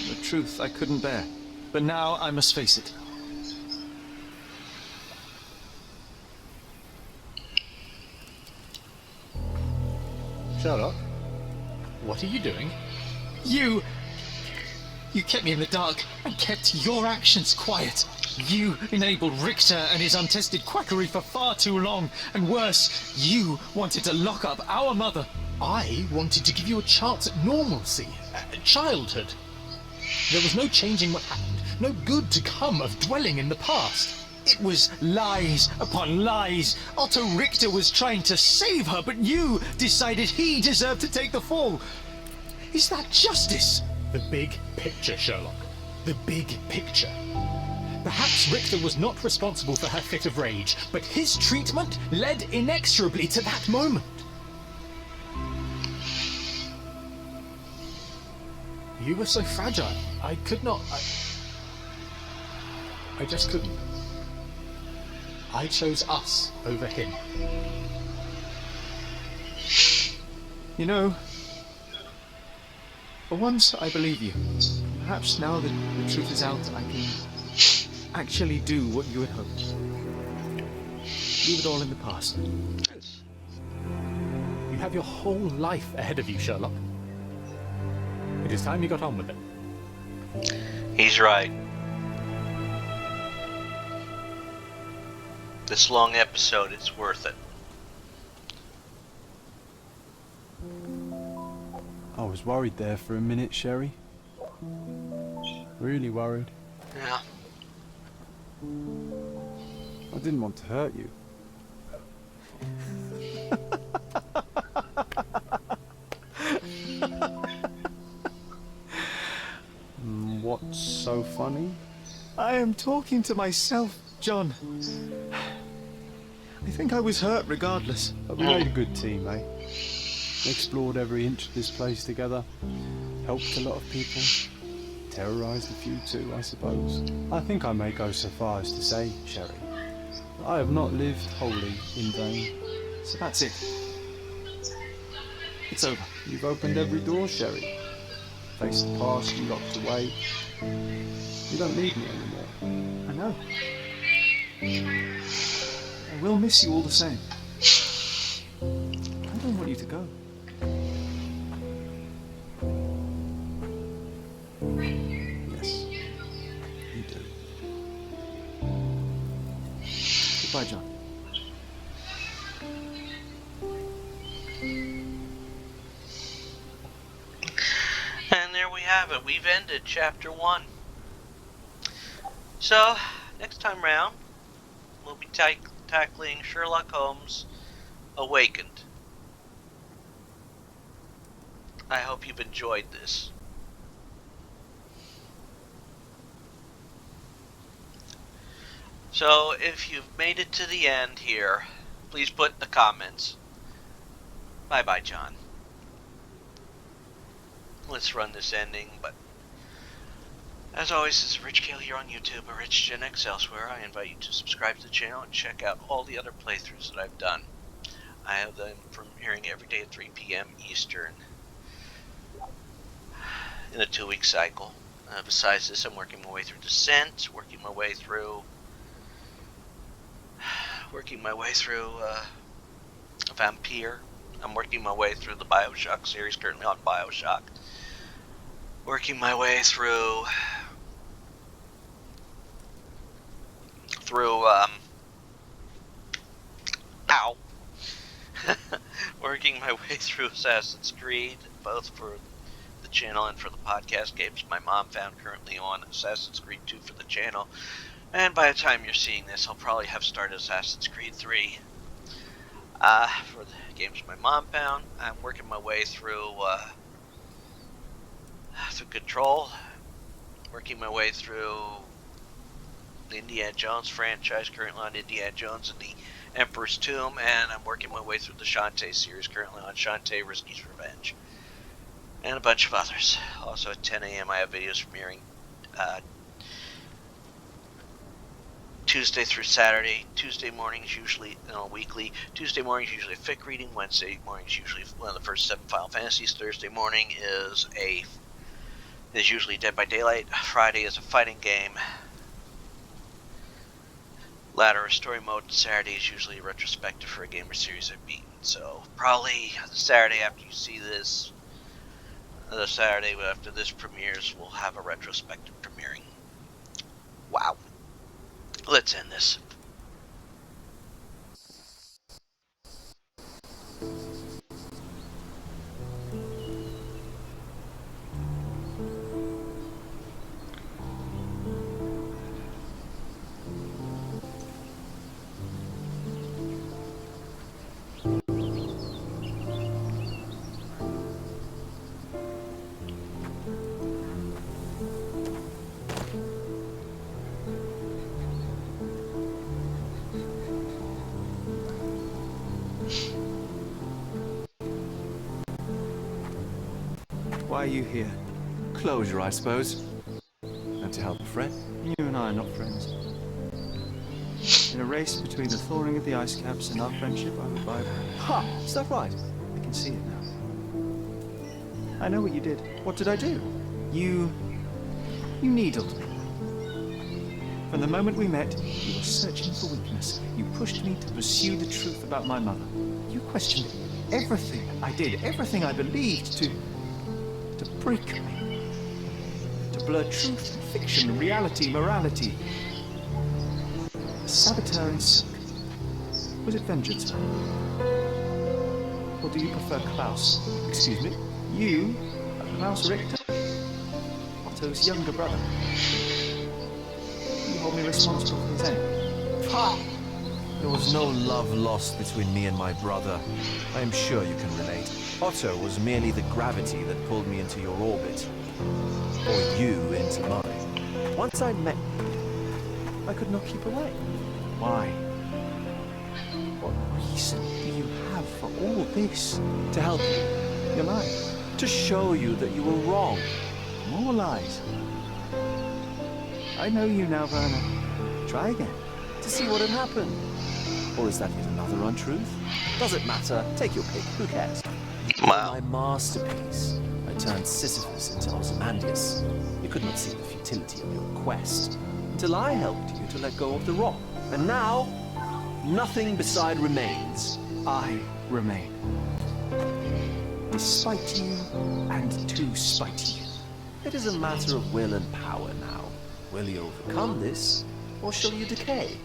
The truth I couldn't bear, but now I must face it. Sherlock, what are you doing? You kept me in the dark and kept your actions quiet. You enabled Richter and his untested quackery for far too long. And worse, you wanted to lock up our mother. I wanted to give you a chance at normalcy, childhood. There was no changing what happened, no good to come of dwelling in the past. It was lies upon lies. Otto Richter was trying to save her, but you decided he deserved to take the fall. Is that justice? The big picture, Sherlock. The big picture. Perhaps Richter was not responsible for her fit of rage, but his treatment led inexorably to that moment. You were so fragile. I could not... I just couldn't. I chose us over him. You know, for once I believe you. Perhaps now that the truth is out, I can actually do what you had hoped. Leave it all in the past. You have your whole life ahead of you, Sherlock. It is time you got on with it. He's right. This long episode, it's worth it. I was worried there for a minute, Sherry. Really worried. Yeah. I didn't want to hurt you. What's so funny? I am talking to myself, John. I think I was hurt regardless. But we made a good team, eh? Explored every inch of this place together. Helped a lot of people. terrorized a few too, I suppose. I think I may go so far as to say, Sherry, I have not lived wholly in vain. So that's it. It's over. You've opened every door, Sherry. Faced the past you locked away. You don't need me anymore. I know. I will miss you all the same. I don't want you to go. Yes, you do. Goodbye, John. And there we have it. We've ended Chapter 1. So, next time round, we'll be tackling Sherlock Holmes Awakened. I hope you've enjoyed this. So, if you've made it to the end here, please put in the comments. Bye-bye, John. Let's run this ending, but as always, this is Rich Kale here on YouTube, or Rich Gen X elsewhere. I invite you to subscribe to the channel and check out all the other playthroughs that I've done. I have them premiering every day at 3 p.m. Eastern in a 2-week cycle. Besides this, I'm working my way through Descent, working my way through Vampire. I'm working my way through the BioShock series, currently on BioShock. Working my way through working my way through Assassin's Creed, both for the channel and for the podcast games my mom found, currently on Assassin's Creed 2 for the channel. And by the time you're seeing this, I'll probably have started Assassin's Creed 3 for the games my mom found. I'm working my way through Control, working my way through the Indiana Jones franchise, currently on Indiana Jones and the Emperor's Tomb, and I'm working my way through the Shantae series, currently on Shantae Risky's Revenge, and a bunch of others. Also at 10 a.m. I have videos premiering Tuesday through Saturday. Tuesday mornings usually weekly. Tuesday mornings usually a fic reading. Wednesday mornings usually one of the first 7 Final Fantasies. Thursday morning is usually Dead by Daylight. Friday is a fighting game. Ladder is story mode. Saturday is usually a retrospective for a game or series I've beaten. So probably the Saturday after you see this, the Saturday after this premieres, we'll have a retrospective premiering. Wow. Let's end this. Why are you here? Closure, I suppose. And to help a friend. You and I are not friends. In a race between the thawing of the ice caps and our friendship, I would buy them. Ha! Is that right? I can see it now. I know what you did. What did I do? You needled me. From the moment we met, you were searching for weakness. You pushed me to pursue the truth about my mother. You questioned everything I did, everything I believed, to break me. To blur truth and fiction, reality, morality. A saboteur in silk. Was it vengeance? Or do you prefer Klaus? Excuse me? You are Klaus Richter? Otto's younger brother. You hold me responsible for his end. Ha! There was no love lost between me and my brother. I am sure you can relate. Otto was merely the gravity that pulled me into your orbit. Or you into mine. Once I met you, I could not keep away. Why? What reason do you have for all this? To help you. You're lying. To show you that you were wrong. More lies. I know you now, Werner. Try again. To see what had happened. Or is that yet another untruth? Does it matter? Take your pick. Who cares? Wow. My masterpiece. I turned Sisyphus into Ozymandias. You could not see the futility of your quest until I helped you to let go of the rock. And now, nothing beside remains. I remain. Despite you and to spite you. It is a matter of will and power now. Will you overcome this, or shall you decay?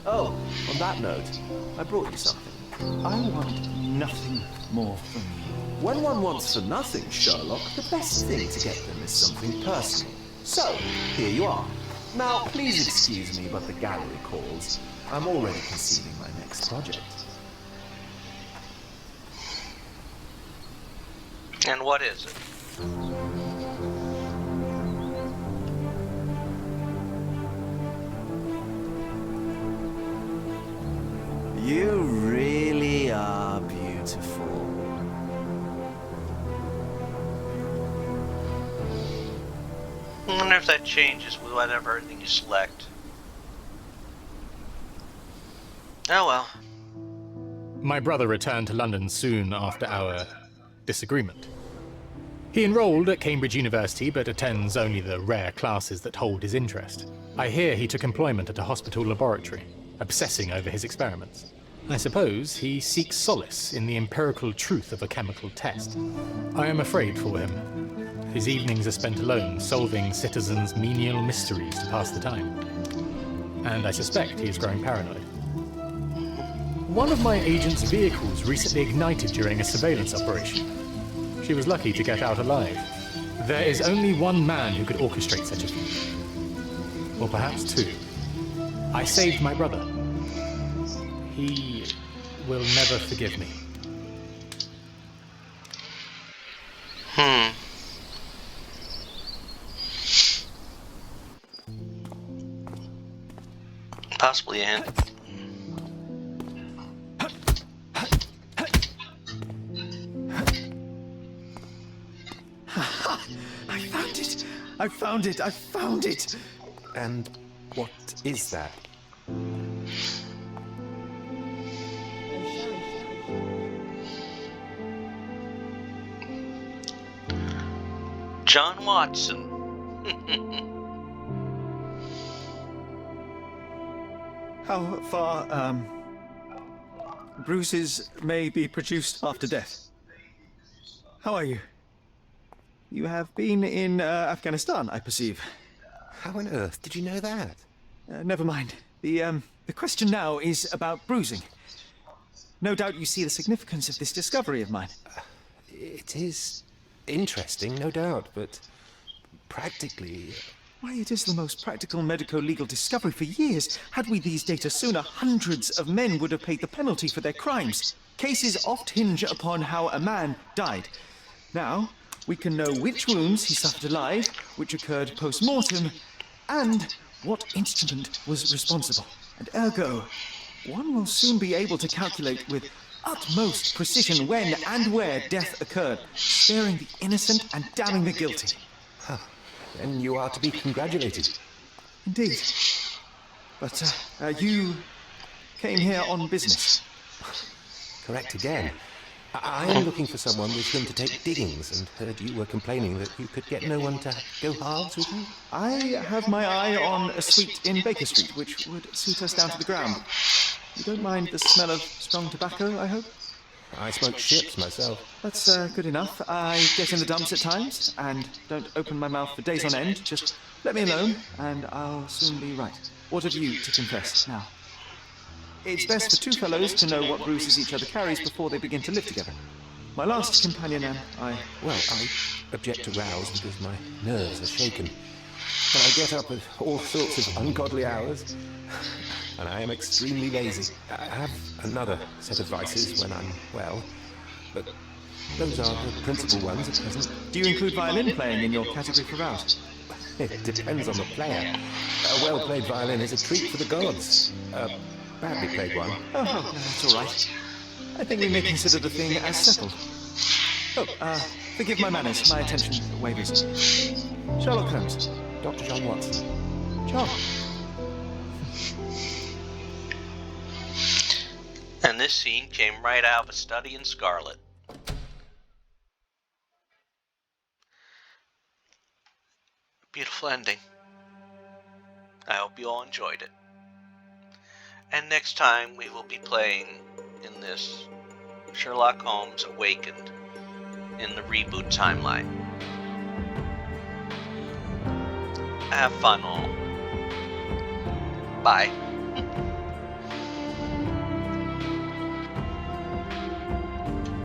Oh, on that note, I brought you something. I want nothing more from you. When one wants for nothing, Sherlock, the best thing to get them is something personal. So, here you are. Now, please excuse me, but the gallery calls. I'm already conceiving my next project. And what is it? You really are beautiful. I wonder if that changes with whatever thing you select. Oh well. My brother returned to London soon after our disagreement. He enrolled at Cambridge University, but attends only the rare classes that hold his interest. I hear he took employment at a hospital laboratory, obsessing over his experiments. I suppose he seeks solace in the empirical truth of a chemical test. I am afraid for him. His evenings are spent alone, solving citizens' menial mysteries to pass the time. And I suspect he is growing paranoid. One of my agent's vehicles recently ignited during a surveillance operation. She was lucky to get out alive. There is only one man who could orchestrate such a feat. Or perhaps two. I saved my brother. He will never forgive me. Possibly a hint. I found it! I found it! I found it! And what is that? John Watson. How far, bruises may be produced after death? How are you? You have been in Afghanistan, I perceive. How on earth did you know that? Never mind. The question now is about bruising. No doubt you see the significance of this discovery of mine. It is interesting, no doubt, but practically... Why, it is the most practical medico-legal discovery for years. Had we these data sooner, hundreds of men would have paid the penalty for their crimes. Cases oft hinge upon how a man died. Now, we can know which wounds he suffered alive, which occurred post-mortem, and what instrument was responsible. And ergo, one will soon be able to calculate with utmost precision when and where death occurred, sparing the innocent and damning the guilty. Huh. Then you are to be congratulated. Indeed. But you came here on business. Correct again. I am looking for someone with whom to take diggings, and heard you were complaining that you could get no one to go halves with you. I have my eye on a suite in Baker Street, which would suit us down to the ground. You don't mind the smell of strong tobacco, I hope? I smoke ships myself. That's good enough. I get in the dumps at times, and don't open my mouth for days on end. Just let me alone, and I'll soon be right. What have you to confess now? It's best for two fellows to know what bruises each other carries before they begin to live together. My last companion and I... Well, I object to rows because my nerves are shaken. And I get up at all sorts of ungodly hours. And I am extremely lazy. I have another set of vices when I'm well, but those are the principal ones at present. Do you include violin playing in your category for rouse? It depends on the player. A well-played violin is a treat for the gods. A badly played one. Oh, no, that's all right. I think we may consider the thing as settled. Oh, forgive my manners. My attention wavers. Sherlock Holmes. Dr. John Watson. Ciao. And this scene came right out of A Study in Scarlett. Beautiful ending. I hope you all enjoyed it. And next time we will be playing in this Sherlock Holmes Awakened in the reboot timeline. Have fun all. Bye.